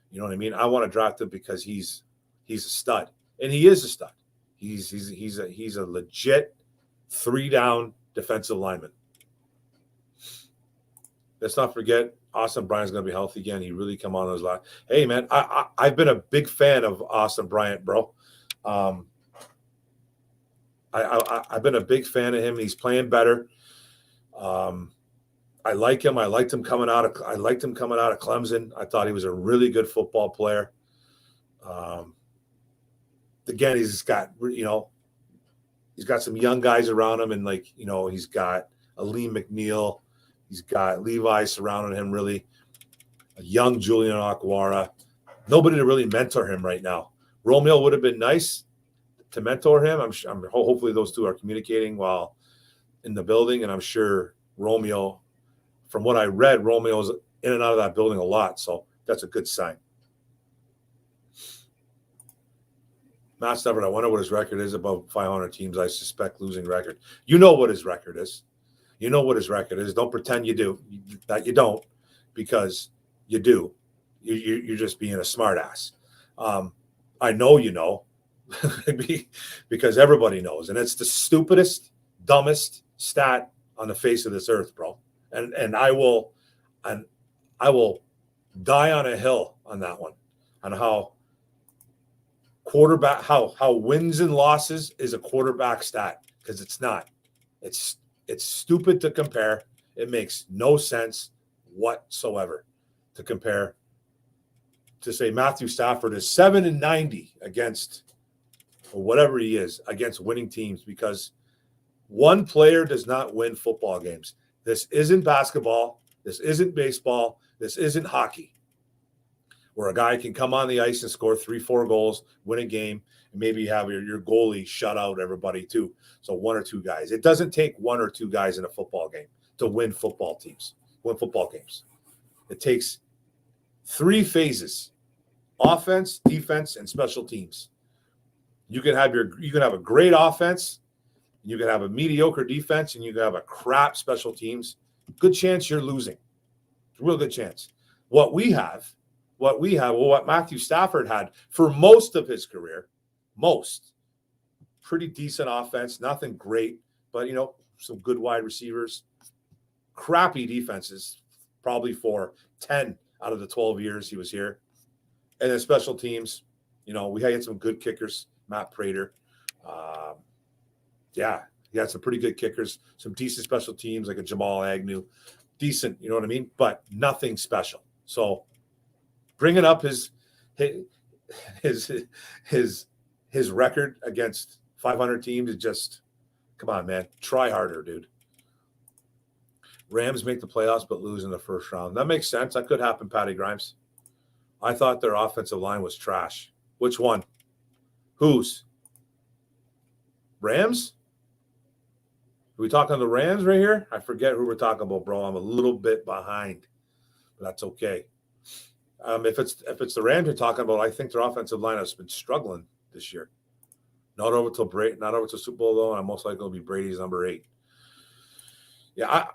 You know what I mean? I want to draft him because he's a stud, and he is a stud. He's a legit 3-down defensive lineman. Let's not forget Austin Bryant's going to be healthy again. He really come on those last. Hey, man, I've been a big fan of Austin Bryant, bro. I've been a big fan of him. He's playing better. I like him. I liked him coming out of Clemson. I thought he was a really good football player. Again, he's got some young guys around him, and he's got Aleem McNeil. He's got Levi surrounding him, really. A young Julian Akwara. Nobody to really mentor him right now. Romeo would have been nice to mentor him. Hopefully those two are communicating while in the building, and I'm sure Romeo, from what I read, Romeo's in and out of that building a lot, so that's a good sign. Matt Stafford, I wonder what his record is above 500 teams. I suspect losing record. You know what his record is. You know what his record is. Don't pretend you do. That you don't, because you do. You're just being a smartass. I know you know, because everybody knows, and it's the stupidest, dumbest stat on the face of this earth, bro. And I will die on a hill on that one, on how wins and losses is a quarterback stat, because it's not. It's stupid to compare. It makes no sense whatsoever to compare, to say Matthew Stafford is 7-90 against, or whatever he is, against winning teams, because one player does not win football games. This isn't basketball. This isn't baseball. This isn't hockey, where a guy can come on the ice and score 3-4 goals, win a game, and maybe have your goalie shut out everybody too. So 1 or 2 guys. It doesn't take 1 or 2 guys in a football game to win football games. It takes 3 phases: offense, defense, and special teams. You can have a great offense, you can have a mediocre defense, and you can have a crap special teams. Good chance you're losing. Real good chance. What Matthew Stafford had for most of his career, pretty decent offense, nothing great, but some good wide receivers, crappy defenses, probably for 10 out of the 12 years he was here. And then special teams, we had some good kickers, Matt Prater. He had some pretty good kickers, some decent special teams like a Jamal Agnew. Decent, you know what I mean? But nothing special. So bringing up his record against 500 teams is just, come on, man. Try harder, dude. Rams make the playoffs but lose in the first round. That makes sense. That could happen, Patty Grimes. I thought their offensive line was trash. Which one? Whose? Rams? Are we talking the Rams right here? I forget who we're talking about, bro. I'm a little bit behind, but that's okay. If it's the Rams you're talking about, I think their offensive line has been struggling this year. Not over to Super Bowl though. I'm most likely it'll be Brady's number 8. Yeah,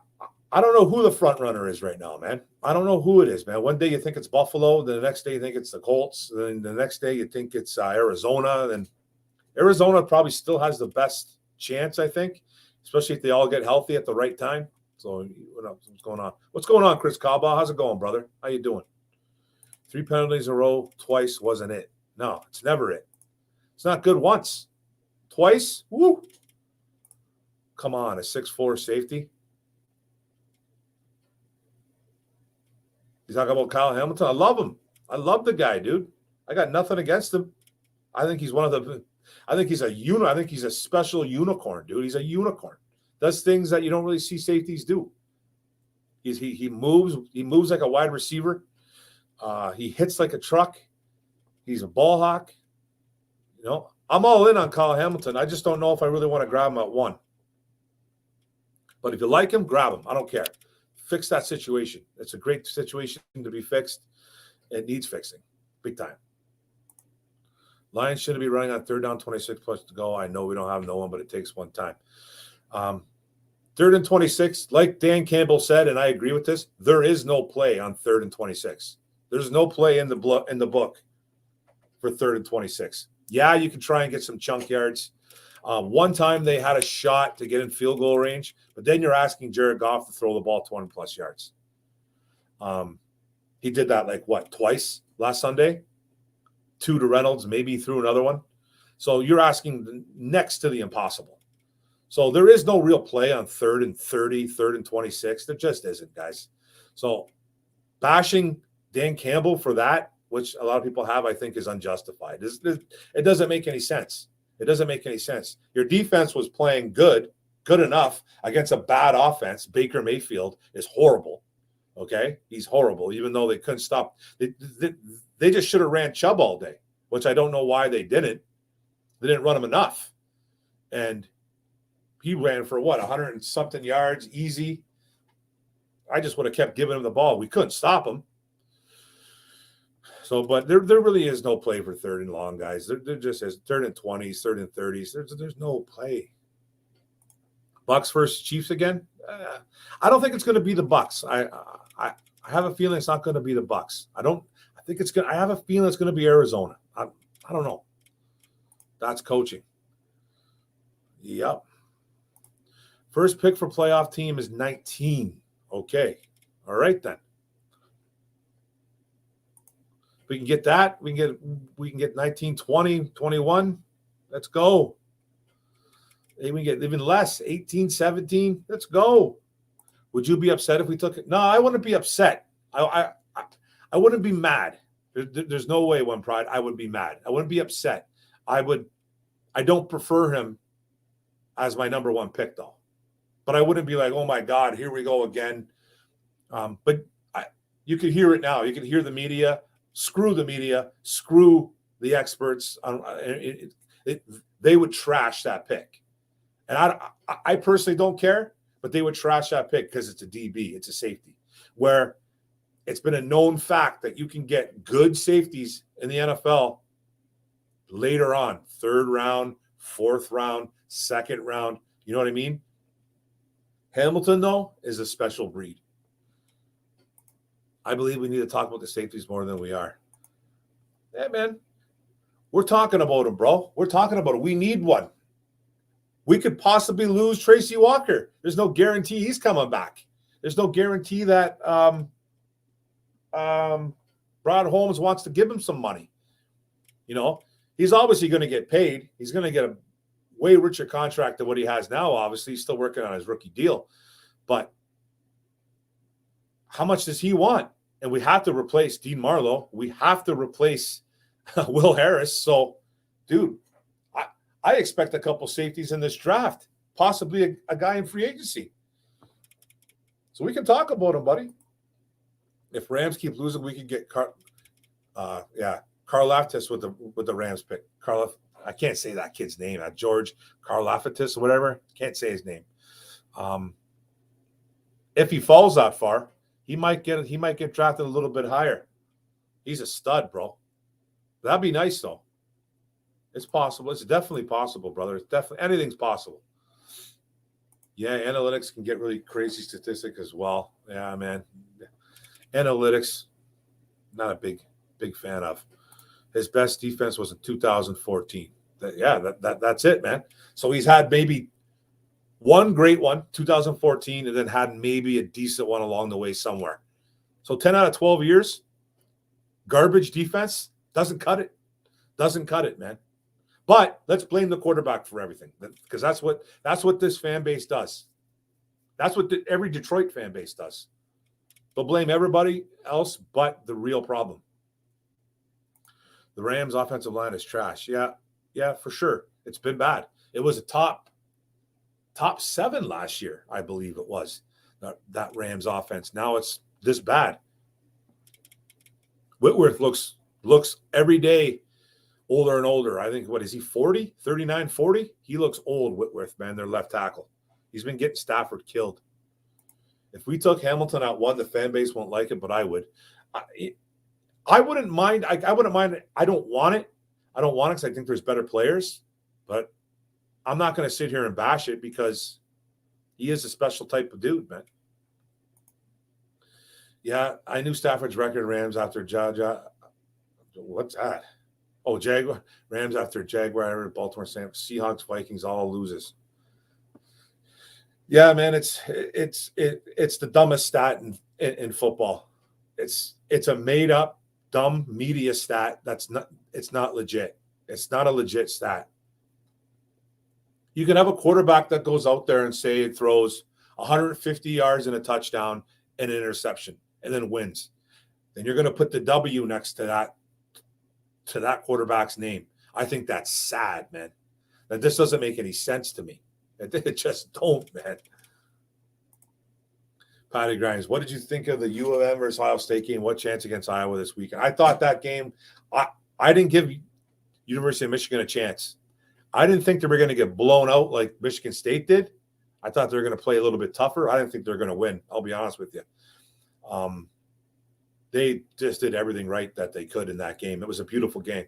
I don't know who the front runner is right now, man. I don't know who it is, man. One day you think it's Buffalo, then the next day you think it's the Colts, then the next day you think it's Arizona. Then Arizona probably still has the best chance, I think, especially if they all get healthy at the right time. So what's going on? What's going on, Chris Caba? How's it going, brother? How you doing? 3 penalties in a row, twice wasn't it. No, it's never it. It's not good once. Twice? Woo! Come on, a 6'4" safety. You talking about Kyle Hamilton? I love him. I love the guy, dude. I got nothing against him. I think he's I think he's a special unicorn, dude. He's a unicorn. Does things that you don't really see safeties do. He moves like a wide receiver. He hits like a truck. He's a ball hawk. You know, I'm all in on Kyle Hamilton. I just don't know if I really want to grab him at 1. But if you like him, grab him. I don't care. Fix that situation. It's a great situation to be fixed. It needs fixing. Big time. Lions shouldn't be running on 3rd down, 26 plus to go. I know we don't have no one, but it takes one time. 3rd and 26, like Dan Campbell said, and I agree with this, there is no play on 3rd and 26. There's no play in the book for 3rd and 26. Yeah, you can try and get some chunk yards. One time they had a shot to get in field goal range, but then you're asking Jared Goff to throw the ball 20-plus yards. He did that twice last Sunday? 2 to Reynolds, maybe he threw another one. So you're asking next to the impossible. So there is no real play on 3rd and 30, 3rd and 26. There just isn't, guys. So bashing Dan Campbell for that, which a lot of people have, I think is unjustified. It doesn't make any sense. It doesn't make any sense. Your defense was playing good enough against a bad offense. Baker Mayfield is horrible. Okay? He's horrible, even though they couldn't stop. They just should have ran Chubb all day, which I don't know why they didn't. They didn't run him enough. And he ran for 100 and something yards, easy. I just would have kept giving him the ball. We couldn't stop him. So, but there really is no play for 3rd and long, guys. There just is 3rd and 20s, 3rd and 30s. There's no play. Bucks versus Chiefs again. I don't think it's going to be the Bucks. I have a feeling it's not going to be the Bucks. I have a feeling it's going to be Arizona. I don't know. That's coaching. Yep. First pick for playoff team is 19. Okay. All right then. We can get that. We can get 19, 20, 21. Let's go. We can get even less, 18, 17. Let's go. Would you be upset if we took it? No, I wouldn't be upset. I wouldn't be mad. There's no way, One Pride, I would be mad. I wouldn't be upset. I don't prefer him as my number 1 pick, though. But I wouldn't be like, oh, my God, here we go again. But you could hear it now. You could hear the media. Screw the media. Screw the experts. They would trash that pick. And I personally don't care, but they would trash that pick because it's a DB. It's a safety. Where it's been a known fact that you can get good safeties in the NFL later on. 3rd round, 4th round, 2nd round. You know what I mean? Hamilton, though, is a special breed. I believe we need to talk about the safeties more than we are. Yeah, man. We're talking about him, bro. We're talking about it. We need one. We could possibly lose Tracy Walker. There's no guarantee he's coming back. There's no guarantee that Brad Holmes wants to give him some money. You know, he's obviously going to get paid. He's going to get way richer contract than what he has now. Obviously, he's still working on his rookie deal. But how much does he want? And we have to replace Dean Marlowe. We have to replace Will Harris. So, dude, I expect a couple safeties in this draft, possibly a guy in free agency. So we can talk about him, buddy. If Rams keep losing, we can get Karlaftis with the Rams pick. I can't say that kid's name. George Karlaftis or whatever. Can't say his name. If he falls that far, he might get drafted a little bit higher. He's a stud, bro. That'd be nice though. It's possible. It's definitely possible, brother. It's definitely anything's possible. Yeah, analytics can get really crazy statistic as well. Yeah, man. Analytics, not a big fan of. His best defense was in 2014. That's it, man. So he's had maybe one great one, 2014, and then had maybe a decent one along the way somewhere. So 10 out of 12 years, garbage defense doesn't cut it. Doesn't cut it, man. But let's blame the quarterback for everything, because that's what this fan base does. That's what every Detroit fan base does. They'll blame everybody else but the real problem. The Rams' offensive line is trash. Yeah, for sure. It's been bad. It was a top 7 last year, I believe it was, that Rams offense. Now it's this bad. Whitworth looks every day older and older. I think, what is he, 40, 39, 40? He looks old, Whitworth, man, their left tackle. He's been getting Stafford killed. If we took Hamilton at 1, the fan base won't like it, but I would. I wouldn't mind. I wouldn't mind. I don't want it. I don't want it because I think there's better players. But I'm not going to sit here and bash it because he is a special type of dude, man. Yeah, I knew Stafford's record Rams after What's that? Oh, Jaguar. Rams after Jaguar, Baltimore, Seahawks, Vikings, all loses. Yeah, man, it's the dumbest stat in football. It's a made up dumb media stat. It's not legit. It's not a legit stat. You can have a quarterback that goes out there and say it throws 150 yards and a touchdown and an interception and then wins. Then you're going to put the W next to that quarterback's name. I think that's sad, man. That this doesn't make any sense to me. It just don't, man. Patty Grimes, what did you think of the U of M versus Ohio State game? What chance against Iowa this weekend? I thought that game, I didn't give University of Michigan a chance. I didn't think they were going to get blown out like Michigan State did. I thought they were going to play a little bit tougher. I didn't think they were going to win. I'll be honest with you. They just did everything right that they could in that game. It was a beautiful game.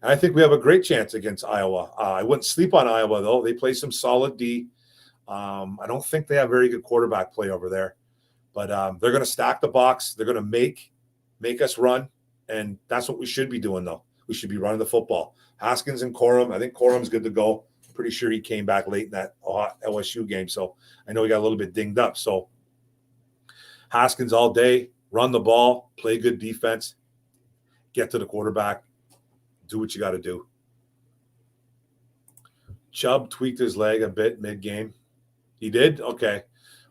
And I think we have a great chance against Iowa. I wouldn't sleep on Iowa, though. They play some solid D. I don't think they have very good quarterback play over there. But they're going to stack the box. They're going to make us run. And that's what we should be doing, though. We should be running the football. Haskins and Corum. I think Corum's good to go. I'm pretty sure he came back late in that LSU game. So I know he got a little bit dinged up. So Haskins all day. Run the ball, play good defense, get to the quarterback, do what you got to do. Chubb tweaked his leg a bit mid-game. He did? Okay.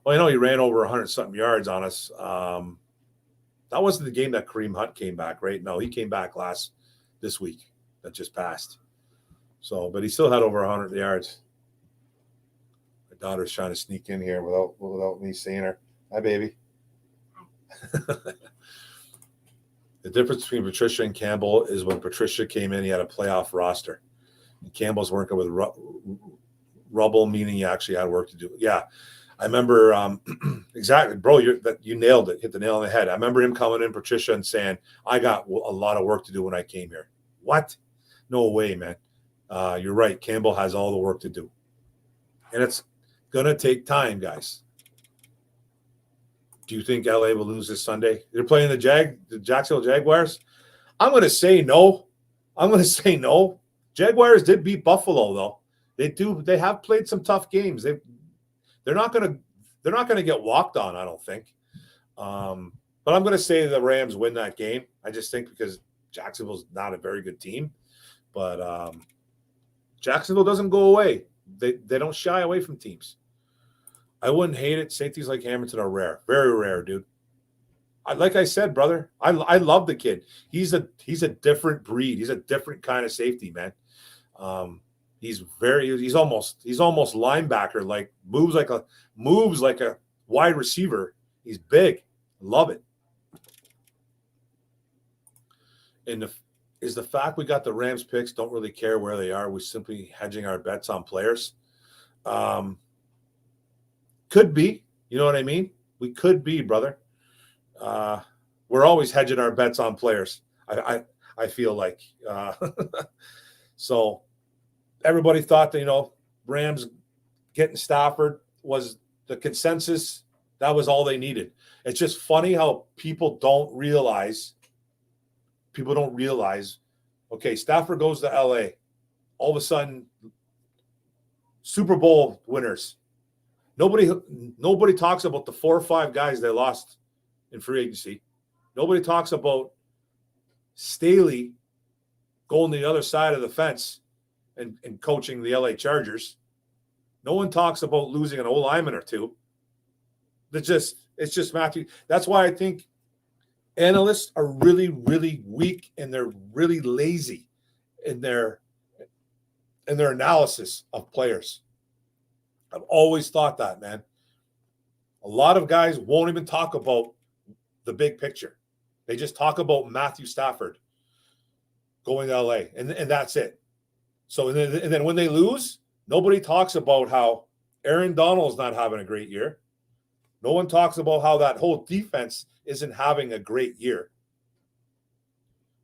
Well, he ran over 100-something yards on us. That wasn't the game that Kareem Hunt came back, right? No, he came back this week that just passed. So, but he still had over 100 yards. My daughter's trying to sneak in here without me seeing her. Hi, baby. The difference between Patricia and Campbell is when Patricia came in, he had a playoff roster. And Campbell's working with rubble, meaning he actually had work to do. Yeah, I remember exactly, bro. You nailed it, hit the nail on the head. I remember him coming in, Patricia, and saying, "I got a lot of work to do when I came here." What? No way, man. You're right. Campbell has all the work to do, and it's gonna take time, guys. Do you think LA will lose this Sunday? They're playing the Jacksonville Jaguars. I'm going to say no. Jaguars did beat Buffalo, though. They have played some tough games. They're not going to get walked on, I don't think. But I'm going to say the Rams win that game. I just think because Jacksonville's not a very good team. But Jacksonville doesn't go away. They don't shy away from teams. I wouldn't hate it. Safeties like Hamilton are rare, very rare, dude. Like I said, brother, I love the kid. He's a different breed. He's a different kind of safety, man. He's almost linebacker, like moves like a wide receiver. He's big. Love it. And the fact we got the Rams picks, don't really care where they are. We're simply hedging our bets on players. Could be, you know what I mean? We could be, brother. We're always hedging our bets on players. I feel like so. Everybody thought that Rams getting Stafford was the consensus. That was all they needed. It's just funny how people don't realize. Okay, Stafford goes to LA. All of a sudden, Super Bowl winners. Nobody talks about the 4 or 5 guys they lost in free agency. Nobody talks about Staley going to the other side of the fence and coaching the LA Chargers. No one talks about losing an old lineman or two. It's just Matthew. That's why I think analysts are really, really weak and they're really lazy in their analysis of players. I've always thought that, man. A lot of guys won't even talk about the big picture. They just talk about Matthew Stafford going to LA, and that's it. So and then when they lose, nobody talks about how Aaron Donald's not having a great year. No one talks about how that whole defense isn't having a great year.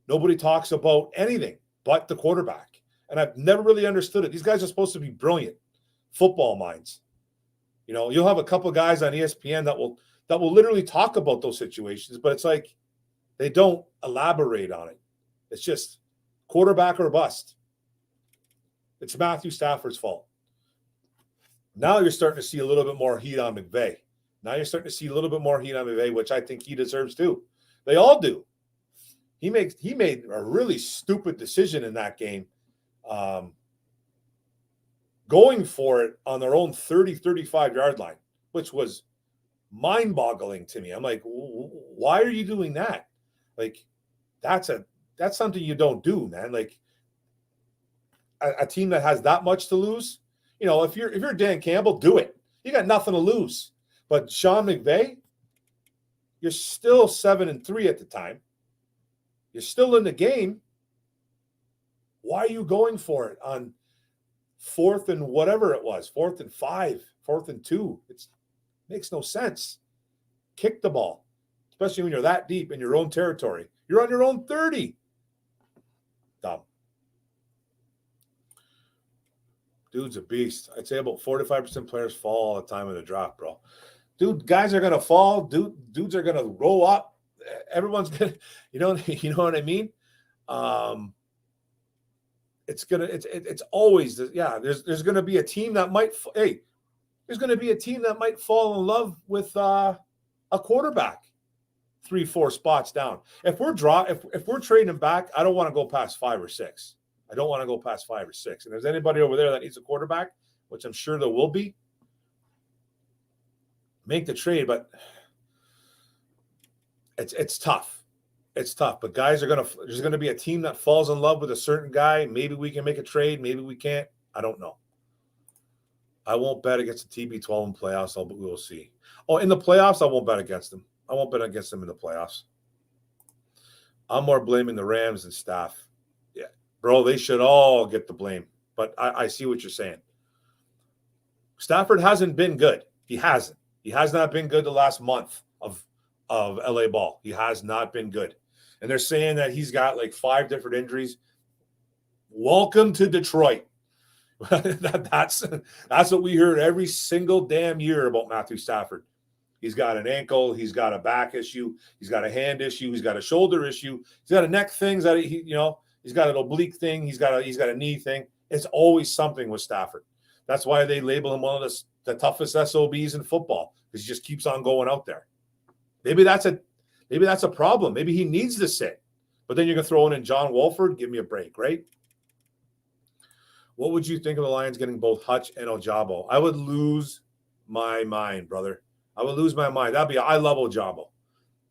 Nobody talks about anything but the quarterback. And I've never really understood it. These guys are supposed to be brilliant football minds. You'll have a couple of guys on ESPN that will literally talk about those situations, but it's like they don't elaborate on it. It's just quarterback or bust. It's Matthew Stafford's fault. Now you're starting to see a little bit more heat on McVay. Which I think he deserves too. They all do. He made a really stupid decision in that game, going for it on their own 30, 35-yard line, which was mind-boggling to me. I'm like, why are you doing that? Like, that's something you don't do, man. Like, a team that has that much to lose, if you're Dan Campbell, do it. You got nothing to lose. But Sean McVay, you're still 7-3 at the time. You're still in the game. Why are you going for it on 4th and whatever it was, 4th and 5, 4th and 2? It makes no sense. Kick the ball, especially when you're that deep in your own territory. You're on your own 30. Dumb. Dude's a beast. I'd say about 45% players fall all the time in the draft, bro. Dude, guys are gonna fall. Dudes are gonna roll up. Everyone's gonna, you know what I mean? It's always there's gonna be a team that might fall in love with a quarterback 3-4 spots down. If we're trading him back, I don't want to go past 5 or 6. And if there's anybody over there that needs a quarterback, which I'm sure there will be, make the trade. But it's tough. But guys there's gonna be a team that falls in love with a certain guy. Maybe we can make a trade. Maybe we can't. I don't know. I won't bet against the TB12 in playoffs. We'll see. Oh, in the playoffs, I won't bet against them. I won't bet against them in the playoffs. I'm more blaming the Rams and staff. Yeah, bro, they should all get the blame. But I see what you're saying. Stafford hasn't been good. He hasn't. He has not been good the last month of LA ball. He has not been good. And they're saying that he's got like 5 different injuries. Welcome to Detroit. That's what we heard every single damn year about Matthew Stafford. He's got an ankle. He's got a back issue. He's got a hand issue. He's got a shoulder issue. He's got a neck thing. He's got an oblique thing. He's got a knee thing. It's always something with Stafford. That's why they label him one of the toughest SOBs in football, because he just keeps on going out there. Maybe that's a problem. Maybe he needs to sit. But then you're going to throw in John Wolford. Give me a break, right? What would you think of the Lions getting both Hutch and Ojabo? I would lose my mind, brother. I would lose my mind. I love Ojabo,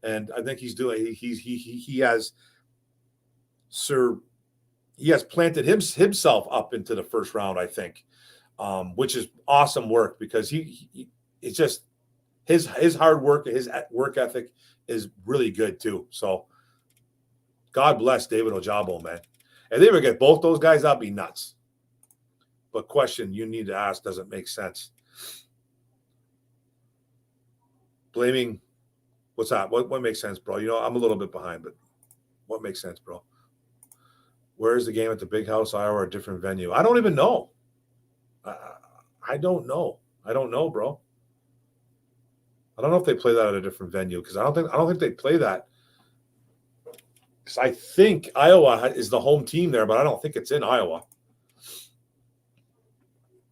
and I think he's doing. He has planted himself up into the first round. I think, which is awesome work because it's just his hard work, his work ethic is really good too. So, God bless David Ojabo, man. If they ever get both those guys, that'd be nuts. But question you need to ask doesn't make sense. Blaming, what's that? What makes sense, bro? You know, I'm a little bit behind, but what makes sense, bro? Where is the game at the Big House, Iowa, or a different venue? I don't even know. I don't know. I don't know, bro. I don't know if they play that at a different venue because I don't think they play that. Because I think Iowa is the home team there, but I don't think it's in Iowa.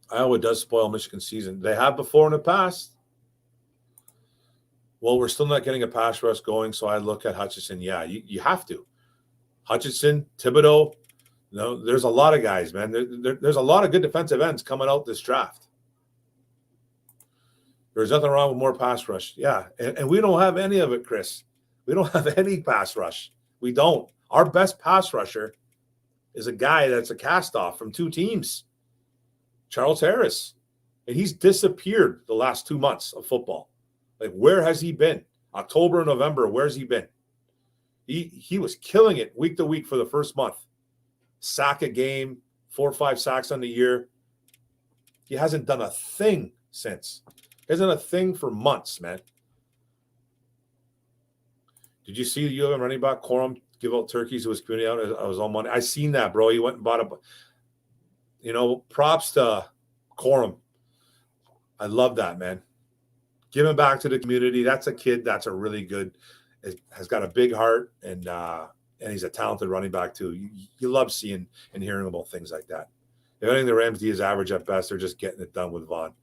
Iowa does spoil Michigan's season. They have before in the past. Well, we're still not getting a pass rush going, so I look at Hutchinson. Yeah, you have to. Hutchinson, Thibodeau. No, there's a lot of guys, man. There's a lot of good defensive ends coming out this draft. There's nothing wrong with more pass rush. Yeah, and we don't have any of it, Chris. We don't have any pass rush. We don't. Our best pass rusher is a guy that's a cast-off from two teams, Charles Harris. And he's disappeared the last 2 months of football. Like, where has he been? October and November, where's he been? He was killing it week to week for the first month. Sack a game, 4 or 5 sacks on the year. He hasn't done a thing since. He hasn't done a thing for months, man. Did you see the U of M running back Corum give out turkeys to his community out? I was on Monday. I seen that, bro. He went and bought props to Corum. I love that, man. Giving back to the community. That's a kid that's a really good, has got a big heart, and he's a talented running back too. You love seeing and hearing about things like that. If anything, the Rams D is average at best. They're just getting it done with Vaughn.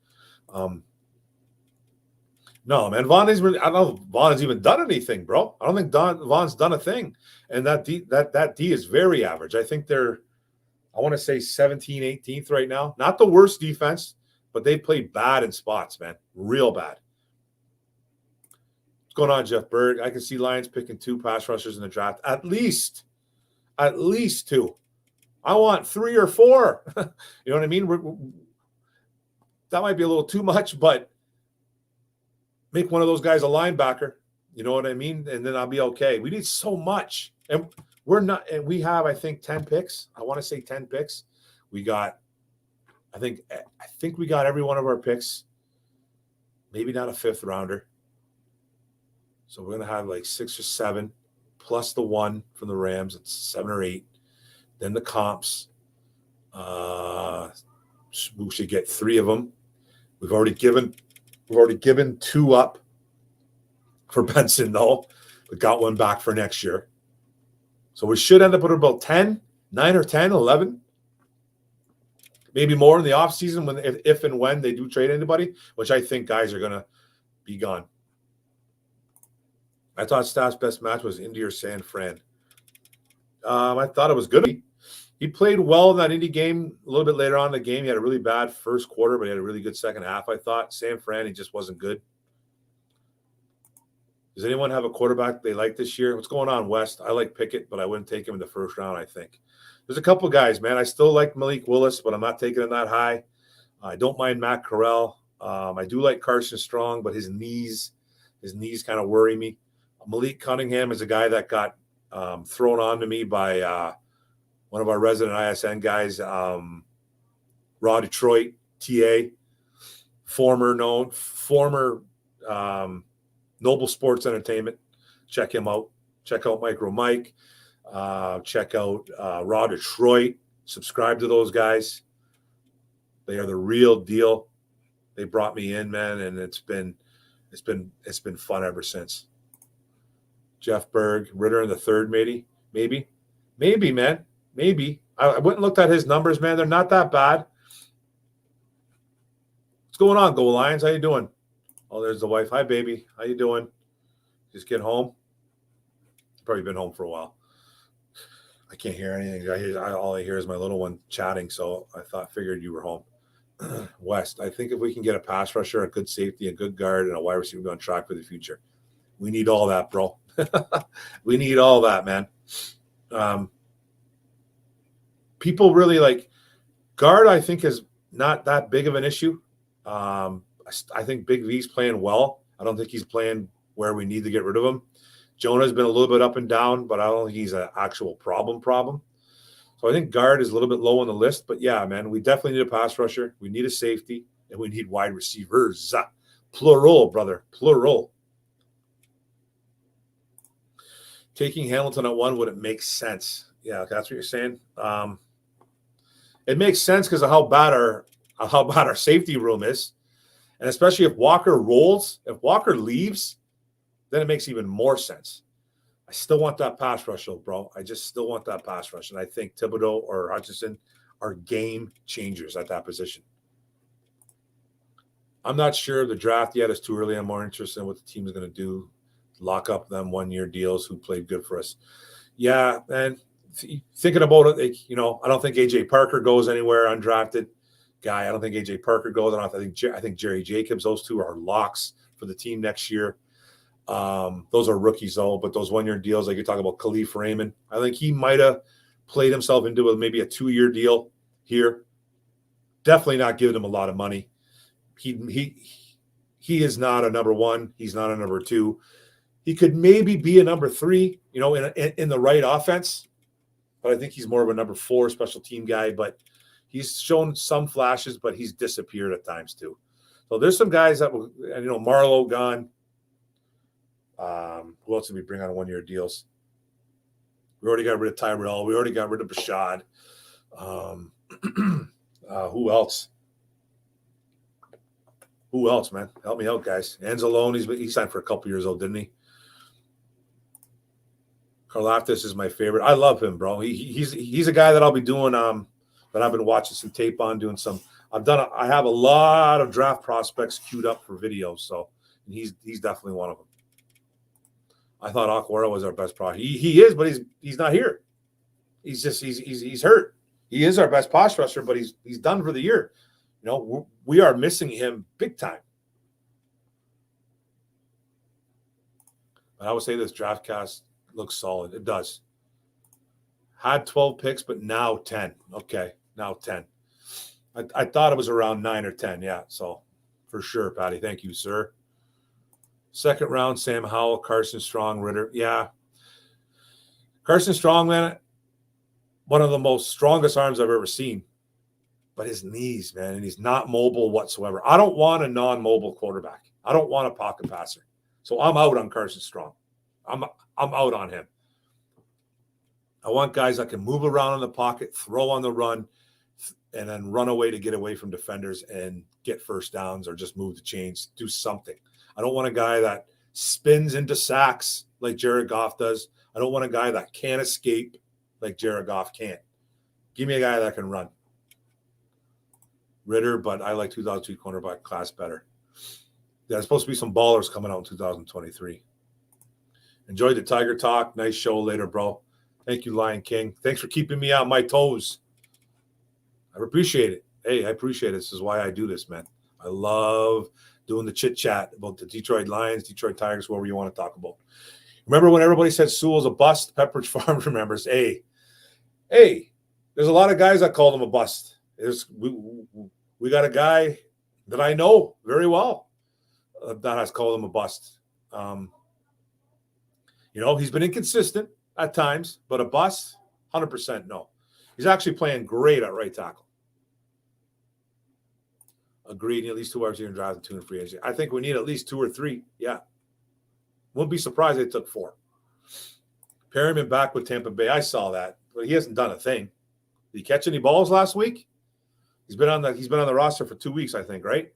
No, man, I don't know if Vaughn has even done anything, bro. I don't think Vaughn's done a thing. And that D is very average. I think they're, I want to say 17, 18th right now. Not the worst defense, but they played bad in spots, man. Real bad. What's going on, Jeff Berg? I can see Lions picking 2 pass rushers in the draft. At least 2. I want 3 or 4. You know what I mean? That might be a little too much, but make one of those guys a linebacker. You know what I mean? And then I'll be okay. We need so much. And we have, I think, 10 picks. I want to say 10 picks. We got, I think we got every one of our picks. Maybe not a 5th rounder. So we're going to have like 6 or 7 plus the 1 from the Rams. It's 7 or 8. Then the comps. We should get 3 of them. We've already given 2 up for Benson, though. We got 1 back for next year. So we should end up with about 10, 9 or 10, 11. Maybe more in the offseason if and when they do trade anybody, which I think guys are going to be gone. I thought Staff's best match was Indy or San Fran. I thought it was good. He played well in that Indy game. A little bit later on in the game, he had a really bad first quarter, but he had a really good second half, I thought. San Fran, he just wasn't good. Does anyone have a quarterback they like this year? What's going on, West? I like Pickett, but I wouldn't take him in the first round, I think. There's a couple guys, man. I still like Malik Willis, but I'm not taking him that high. I don't mind Matt Corral. I do like Carson Strong, but his knees kind of worry me. Malik Cunningham is a guy that got thrown on to me by one of our resident ISN guys, Raw Detroit, TA, former Noble Sports Entertainment. Check him out. Check out Micro Mike. Check out Raw Detroit. Subscribe to those guys. They are the real deal. They brought me in, man, and it's been fun ever since. Jeff Berg, Ritter in the 3rd, maybe, man. Maybe. I went and looked at his numbers, man. They're not that bad. What's going on, Go Lions? How you doing? Oh, there's the wife. Hi, baby. How you doing? Just get home? Probably been home for a while. I can't hear anything. All I hear is my little one chatting, so figured you were home. West, I think if we can get a pass rusher, a good safety, a good guard, and a wide receiver on track for the future, we need all that, bro. We need all that, man. People really like guard. I think is not that big of an issue. I think Big V's playing well. I don't think he's playing where we need to get rid of him. Jonah's been a little bit up and down, but I don't think he's an actual problem. So I think guard is a little bit low on the list. But yeah, man, we definitely need a pass rusher. We need a safety, and we need wide receivers. Plural, brother. Plural. Taking Hamilton at 1, would it make sense? Yeah, that's what you're saying. It makes sense because of how bad our safety room is. And especially if Walker rolls, if Walker leaves, then it makes even more sense. I still want that pass rush, though, bro. I just still want that pass rush. And I think Thibodeau or Hutchinson are game changers at that position. I'm not sure of the draft yet. It's too early. I'm more interested in what the team is going to do. Lock up them 1-year deals who played good for us. Yeah, and thinking about it, I don't think AJ Parker goes anywhere undrafted guy. I don't think AJ Parker goes. I think Jerry Jacobs. Those two are locks for the team next year. Those are rookies though, but those 1-year deals, like you talk about Khalif Raymond, I think he might have played himself into maybe a 2-year deal here. Definitely not giving him a lot of money. He is not a number 1. He's not a number 2. He could maybe be a number 3, in the right offense, but I think he's more of a number 4 special team guy. But he's shown some flashes, but he's disappeared at times too. So there's some guys that will, Marlowe gone. Who else did we bring on 1-year deals? We already got rid of Tyrell. We already got rid of Bashad. Who else? Who else, man? Help me out, guys. Anzalone, he signed for a couple years old, didn't he? Karlaftis is my favorite. I love him, bro. He's a guy that I'll be doing that I've been watching some tape on, doing some. I have a lot of draft prospects queued up for videos, so he's definitely one of them. I thought Aquara was our best prospect. He is, but he's not here. He's hurt. He is our best pass rusher, but he's done for the year. We are missing him big time. But I would say this draft cast looks solid. It does. Had 12 picks, but now 10. Okay, now 10. I thought it was around 9 or 10. Yeah, so for sure, Patty. Thank you, sir. Second round, Sam Howell, Carson Strong, Ritter. Yeah. Carson Strong, man, one of the most strongest arms I've ever seen. But his knees, man, and he's not mobile whatsoever. I don't want a non-mobile quarterback. I don't want a pocket passer. So I'm out on Carson Strong. I'm out on him. I want guys that can move around in the pocket, throw on the run, and then run away to get away from defenders and get first downs or just move the chains, do something. I don't want a guy that spins into sacks like Jared Goff does. I don't want a guy that can't escape like Jared Goff can't. Give me a guy that can run. Ritter, but I like 2002 cornerback class better. There's supposed to be some ballers coming out in 2023. Enjoyed the Tiger Talk. Nice show later, bro. Thank you, Lion King. Thanks for keeping me on my toes. I appreciate it. Hey, I appreciate it. This is why I do this, man. I love doing the chit-chat about the Detroit Lions, Detroit Tigers, whatever you want to talk about. Remember when everybody said Sewell's a bust? Pepperidge Farm remembers. Hey, there's a lot of guys that called him a bust. We got a guy that I know very well that has called him a bust. He's been inconsistent at times, but a bust, 100% no. He's actually playing great at right tackle. Agreed. At least 2 hours here in draft and 2 in free agency. I think we need at least 2 or 3. Yeah. Wouldn't be surprised they took 4. Perryman back with Tampa Bay. I saw that, but he hasn't done a thing. Did he catch any balls last week? He's been on the roster for 2 weeks, I think, right?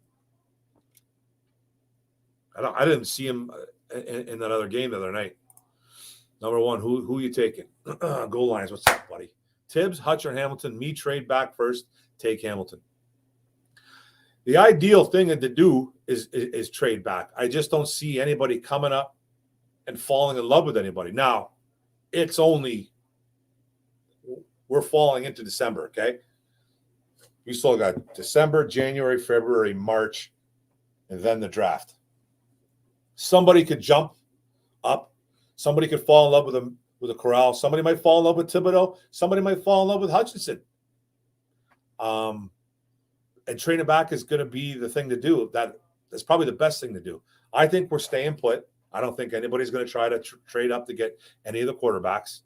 I didn't see him in that other game the other night. Number 1, who you taking? Goal lines. What's up, buddy? Tibbs, Hutch, or Hamilton? Me trade back first. Take Hamilton. The ideal thing to do is trade back. I just don't see anybody coming up and falling in love with anybody. Now, it's only we're falling into December, okay? You still got December, January, February, March, and then the draft. Somebody could jump up. Somebody could fall in love with a Corral. Somebody might fall in love with Thibodeau. Somebody might fall in love with Hutchinson. And trading back is going to be the thing to do. That's probably the best thing to do. I think we're staying put. I don't think anybody's going to try to trade up to get any of the quarterbacks.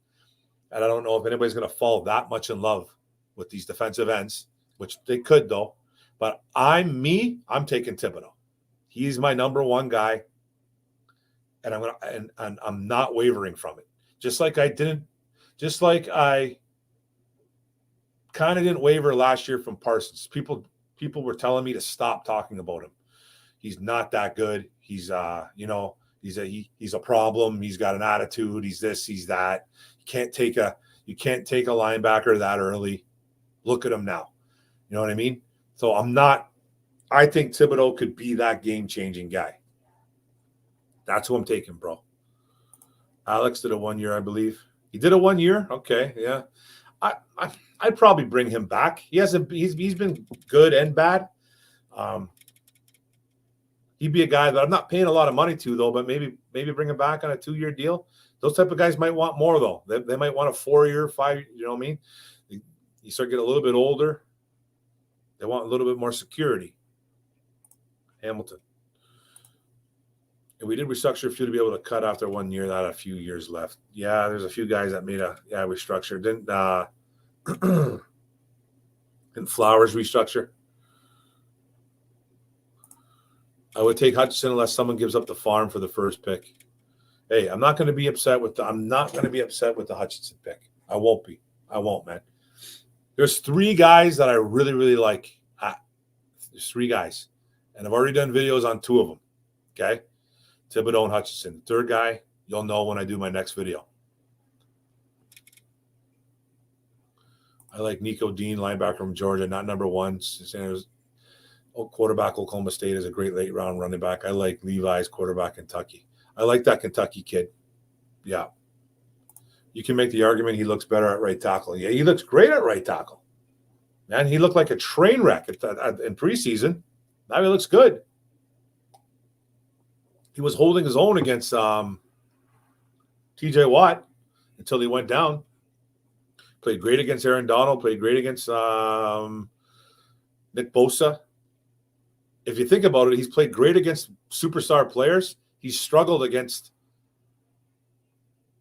And I don't know if anybody's going to fall that much in love with these defensive ends, which they could, though. But I'm taking Thibodeau. He's my number one guy. And I'm not wavering from it. Just like I kind of didn't waver last year from Parsons. People were telling me to stop talking about him. He's not that good. He's he's a problem. He's got an attitude. He's this, he's that. You can't take a linebacker that early. Look at him now. You know what I mean? So I think Thibodeau could be that game-changing guy. That's who I'm taking, bro. Alex did a 1 year, I believe. He did a 1 year? Okay, yeah. I'd probably bring him back. He's been good and bad. He'd be a guy that I'm not paying a lot of money to, though, but maybe bring him back on a 2 year deal. Those type of guys might want more, though. They might want a 4 year, 5 year, you know what I mean? You start getting a little bit older. They want a little bit more security. Hamilton. And we did restructure a few to be able to cut after 1 year. Not a few years left. Yeah, there's a few guys that made restructure. Didn't Flowers restructure? I would take Hutchinson unless someone gives up the farm for the first pick. Hey, I'm not going to be upset with the Hutchinson pick. I won't be. I won't, man. There's 3 guys that I really, really like. There's 3 guys. And I've already done videos on 2 of them. Okay? Thibodeau and Hutchinson. The 3rd guy, you'll know when I do my next video. I like Nico Dean, linebacker from Georgia, not number 1. Quarterback Oklahoma State is a great late round running back. I like Levi's quarterback Kentucky. I like that Kentucky kid. Yeah. You can make the argument he looks better at right tackle. Yeah, he looks great at right tackle. Man, he looked like a train wreck in preseason. Now he looks good. He was holding his own against TJ Watt until he went down. Played great against Aaron Donald. Played great against Nick Bosa. If you think about it, he's played great against superstar players. He's struggled against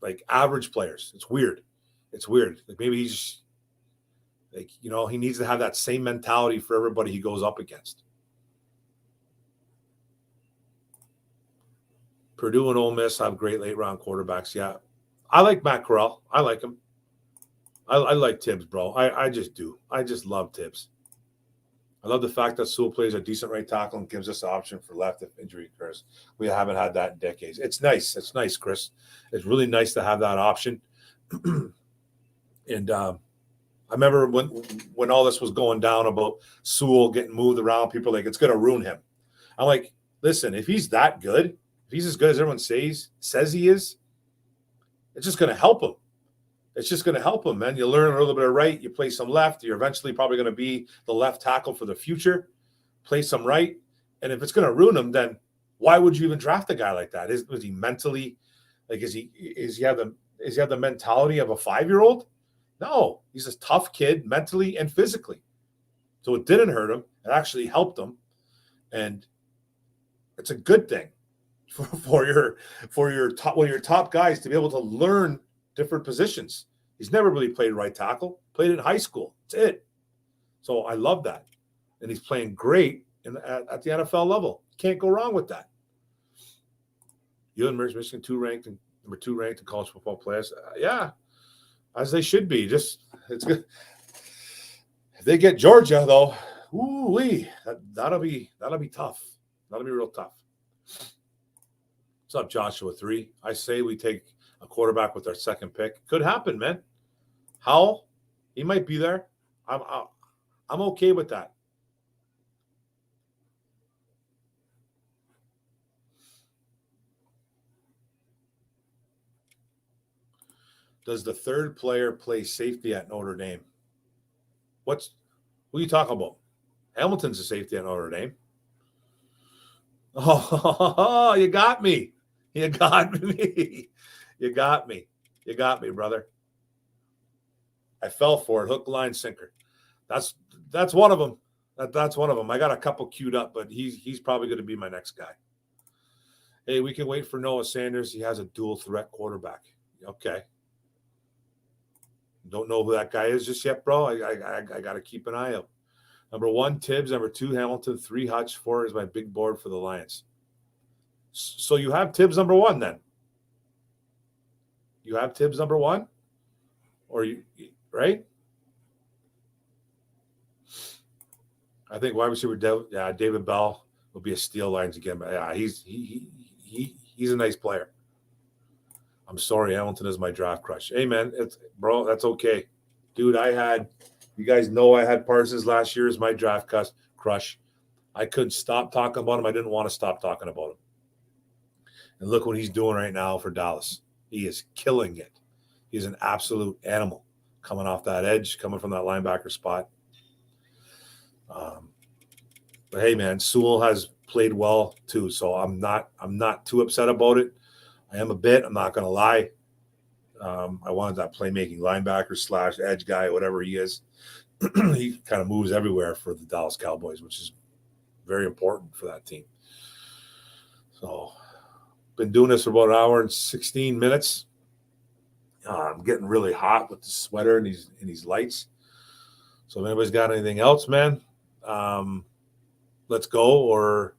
like average players. It's weird. Like maybe he's like, he needs to have that same mentality for everybody he goes up against. Purdue and Ole Miss have great late round quarterbacks. Yeah. I like Matt Corral. I like him. I like Tibbs, bro. I just do. I just love Tibbs. I love the fact that Sewell plays a decent right tackle and gives us the option for left if injury occurs. We haven't had that in decades. It's nice. It's nice, Chris. It's really nice to have that option. And I remember when all this was going down about Sewell getting moved around, people were like, it's going to ruin him. I'm like, listen, if he's that good, if he's as good as everyone says he is, it's just going to help him. It's just going to help him, man. You learn a little bit of right. You play some left. You're eventually probably going to be the left tackle for the future. Play some right. And if it's going to ruin him, then why would you even draft a guy like that? Is he mentally, like, is he have the mentality of a 5-year-old? No, he's a tough kid mentally and physically. So it didn't hurt him. It actually helped him. And it's a good thing for your top guys to be able to learn different positions. He's never really played right tackle. Played in high school. That's it. So I love that. And he's playing great at the NFL level. Can't go wrong with that. Michigan number 2 ranked in college football players. Yeah, as they should be. Just it's good. If they get Georgia though, that'll be tough. That'll be real tough. What's up, Joshua 3? I say we take a quarterback with our 2nd pick. Could happen, man. Howell, he might be there. I'm okay with that. Does the third player play safety at Notre Dame? Who are you talking about? Hamilton's a safety at Notre Dame. Oh, you got me. You got me. You got me. You got me, brother. I fell for it. Hook, line, sinker. That's one of them. That's one of them. I got a couple queued up, but he's probably going to be my next guy. Hey, we can wait for Noah Sanders. He has a dual threat quarterback. Okay. Don't know who that guy is just yet, bro. I got to keep an eye out. Number 1, Tibbs. Number 2, Hamilton. 3, Hutch. 4 is my big board for the Lions. So you have Tibbs number 1 then. You have Tibbs number 1? Or you right? I think wide receiver David Bell will be a steal lines again. But yeah, he's a nice player. I'm sorry, Hamilton is my draft crush. Hey man, bro, that's okay. Dude, you guys know I had Parsons last year as my draft crush. I couldn't stop talking about him. I didn't want to stop talking about him. And look what he's doing right now for Dallas. He is killing it. He's an absolute animal coming off that edge, coming from that linebacker spot. But hey, man, Sewell has played well too, so I'm not too upset about it. I am a bit. I'm not going to lie. I wanted that playmaking linebacker / edge guy, whatever he is. He kind of moves everywhere for the Dallas Cowboys, which is very important for that team. So, been doing this for about an hour and 16 minutes. I'm getting really hot with the sweater and these lights. So if anybody's got anything else, man, let's go, or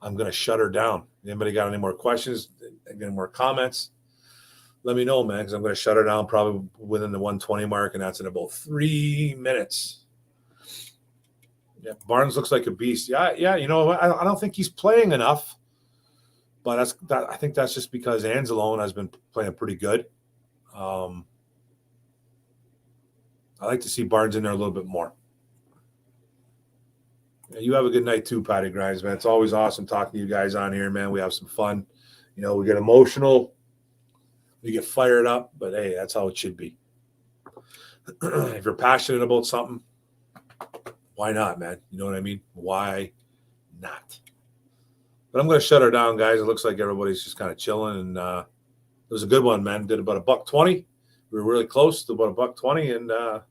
I'm going to shut her down. Anybody got any more questions, any more comments? Let me know, man, because I'm going to shut her down probably within the 120 mark, and that's in about 3 minutes. Yeah, Barnes looks like a beast. Yeah. You know, I don't think he's playing enough, but I think that's just because Anzalone has been playing pretty good. I like to see Barnes in there a little bit more. Yeah, you have a good night too, Patty Grimes, man. It's always awesome talking to you guys on here, man. We have some fun. You know, we get emotional. We get fired up, but hey, that's how it should be. If you're passionate about something, why not, man? You know what I mean? Why not? But I'm going to shut her down, guys. It looks like everybody's just kind of chilling, and it was a good one, man. Did about $120. We were really close to about $120, and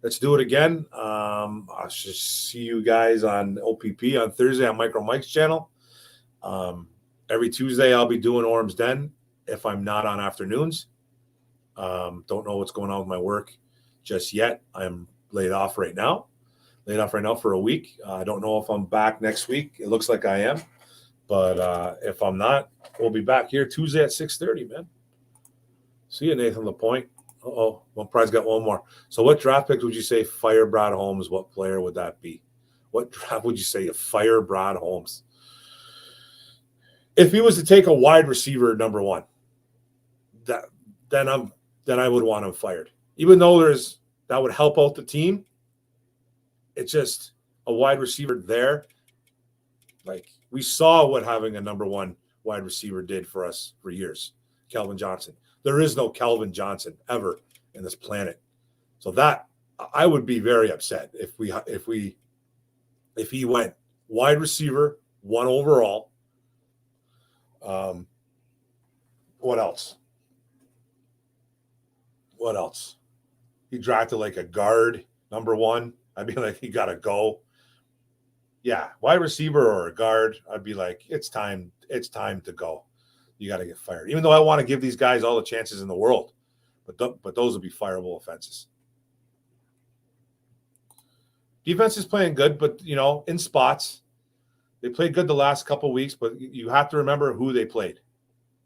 let's do it again. I'll just see you guys on OPP on Thursday on Micro Mike's channel. Every Tuesday, I'll be doing Orum'S Den if I'm not on afternoons. Don't know what's going on with my work just yet. I'm laid off right now. For a week. I don't know if I'm back next week. It looks like I am. But if I'm not, we'll be back here Tuesday at 6:30, man. See you, Nathan LaPointe. One prize got one more. So what draft pick would you say fire Brad Holmes? What player would that be? What draft would you say to fire Brad Holmes? If he was to take a wide receiver number 1, then I would want him fired. Even though that would help out the team. It's just a wide receiver there. Like, we saw what having a number 1 wide receiver did for us for years. Calvin Johnson. There is no Calvin Johnson ever in this planet. So that I would be very upset if he went wide receiver 1 overall. What else? He drafted like a guard number 1. I'd be like, he got to go. Yeah, wide receiver or a guard, I'd be like, it's time to go. You got to get fired. Even though I want to give these guys all the chances in the world, but those would be fireable offenses. Defense is playing good, but, you know, in spots. They played good the last couple of weeks, but you have to remember who they played.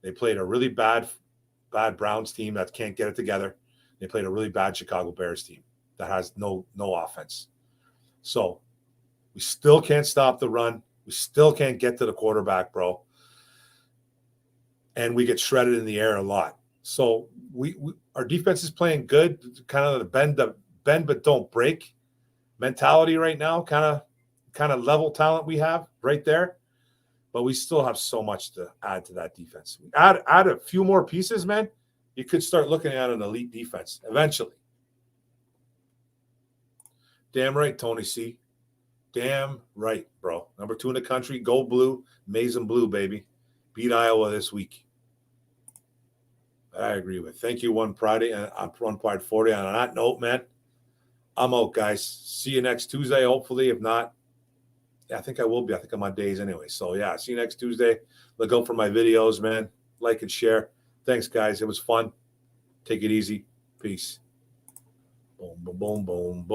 They played a really bad Browns team that can't get it together. They played a really bad Chicago Bears team that has no offense. So we still can't stop the run. We still can't get to the quarterback, bro. And we get shredded in the air a lot. So our defense is playing good, kind of the bend but don't break mentality right now, kind of level talent we have right there. But we still have so much to add to that defense. Add a few more pieces, man. you could start looking at an elite defense eventually. Damn right, Tony C. Damn right, bro. Number 2 in the country. Go blue. Maize and blue, baby. Beat Iowa this week. I agree with. Thank you, One Pride and One Pride 40. On that note, man, I'm out, guys. See you next Tuesday, hopefully. If not, yeah, I think I will be. I think I'm on days anyway. So, yeah, see you next Tuesday. Look out for my videos, man. Like and share. Thanks, guys. It was fun. Take it easy. Peace. Boom, boom, boom, boom, boom.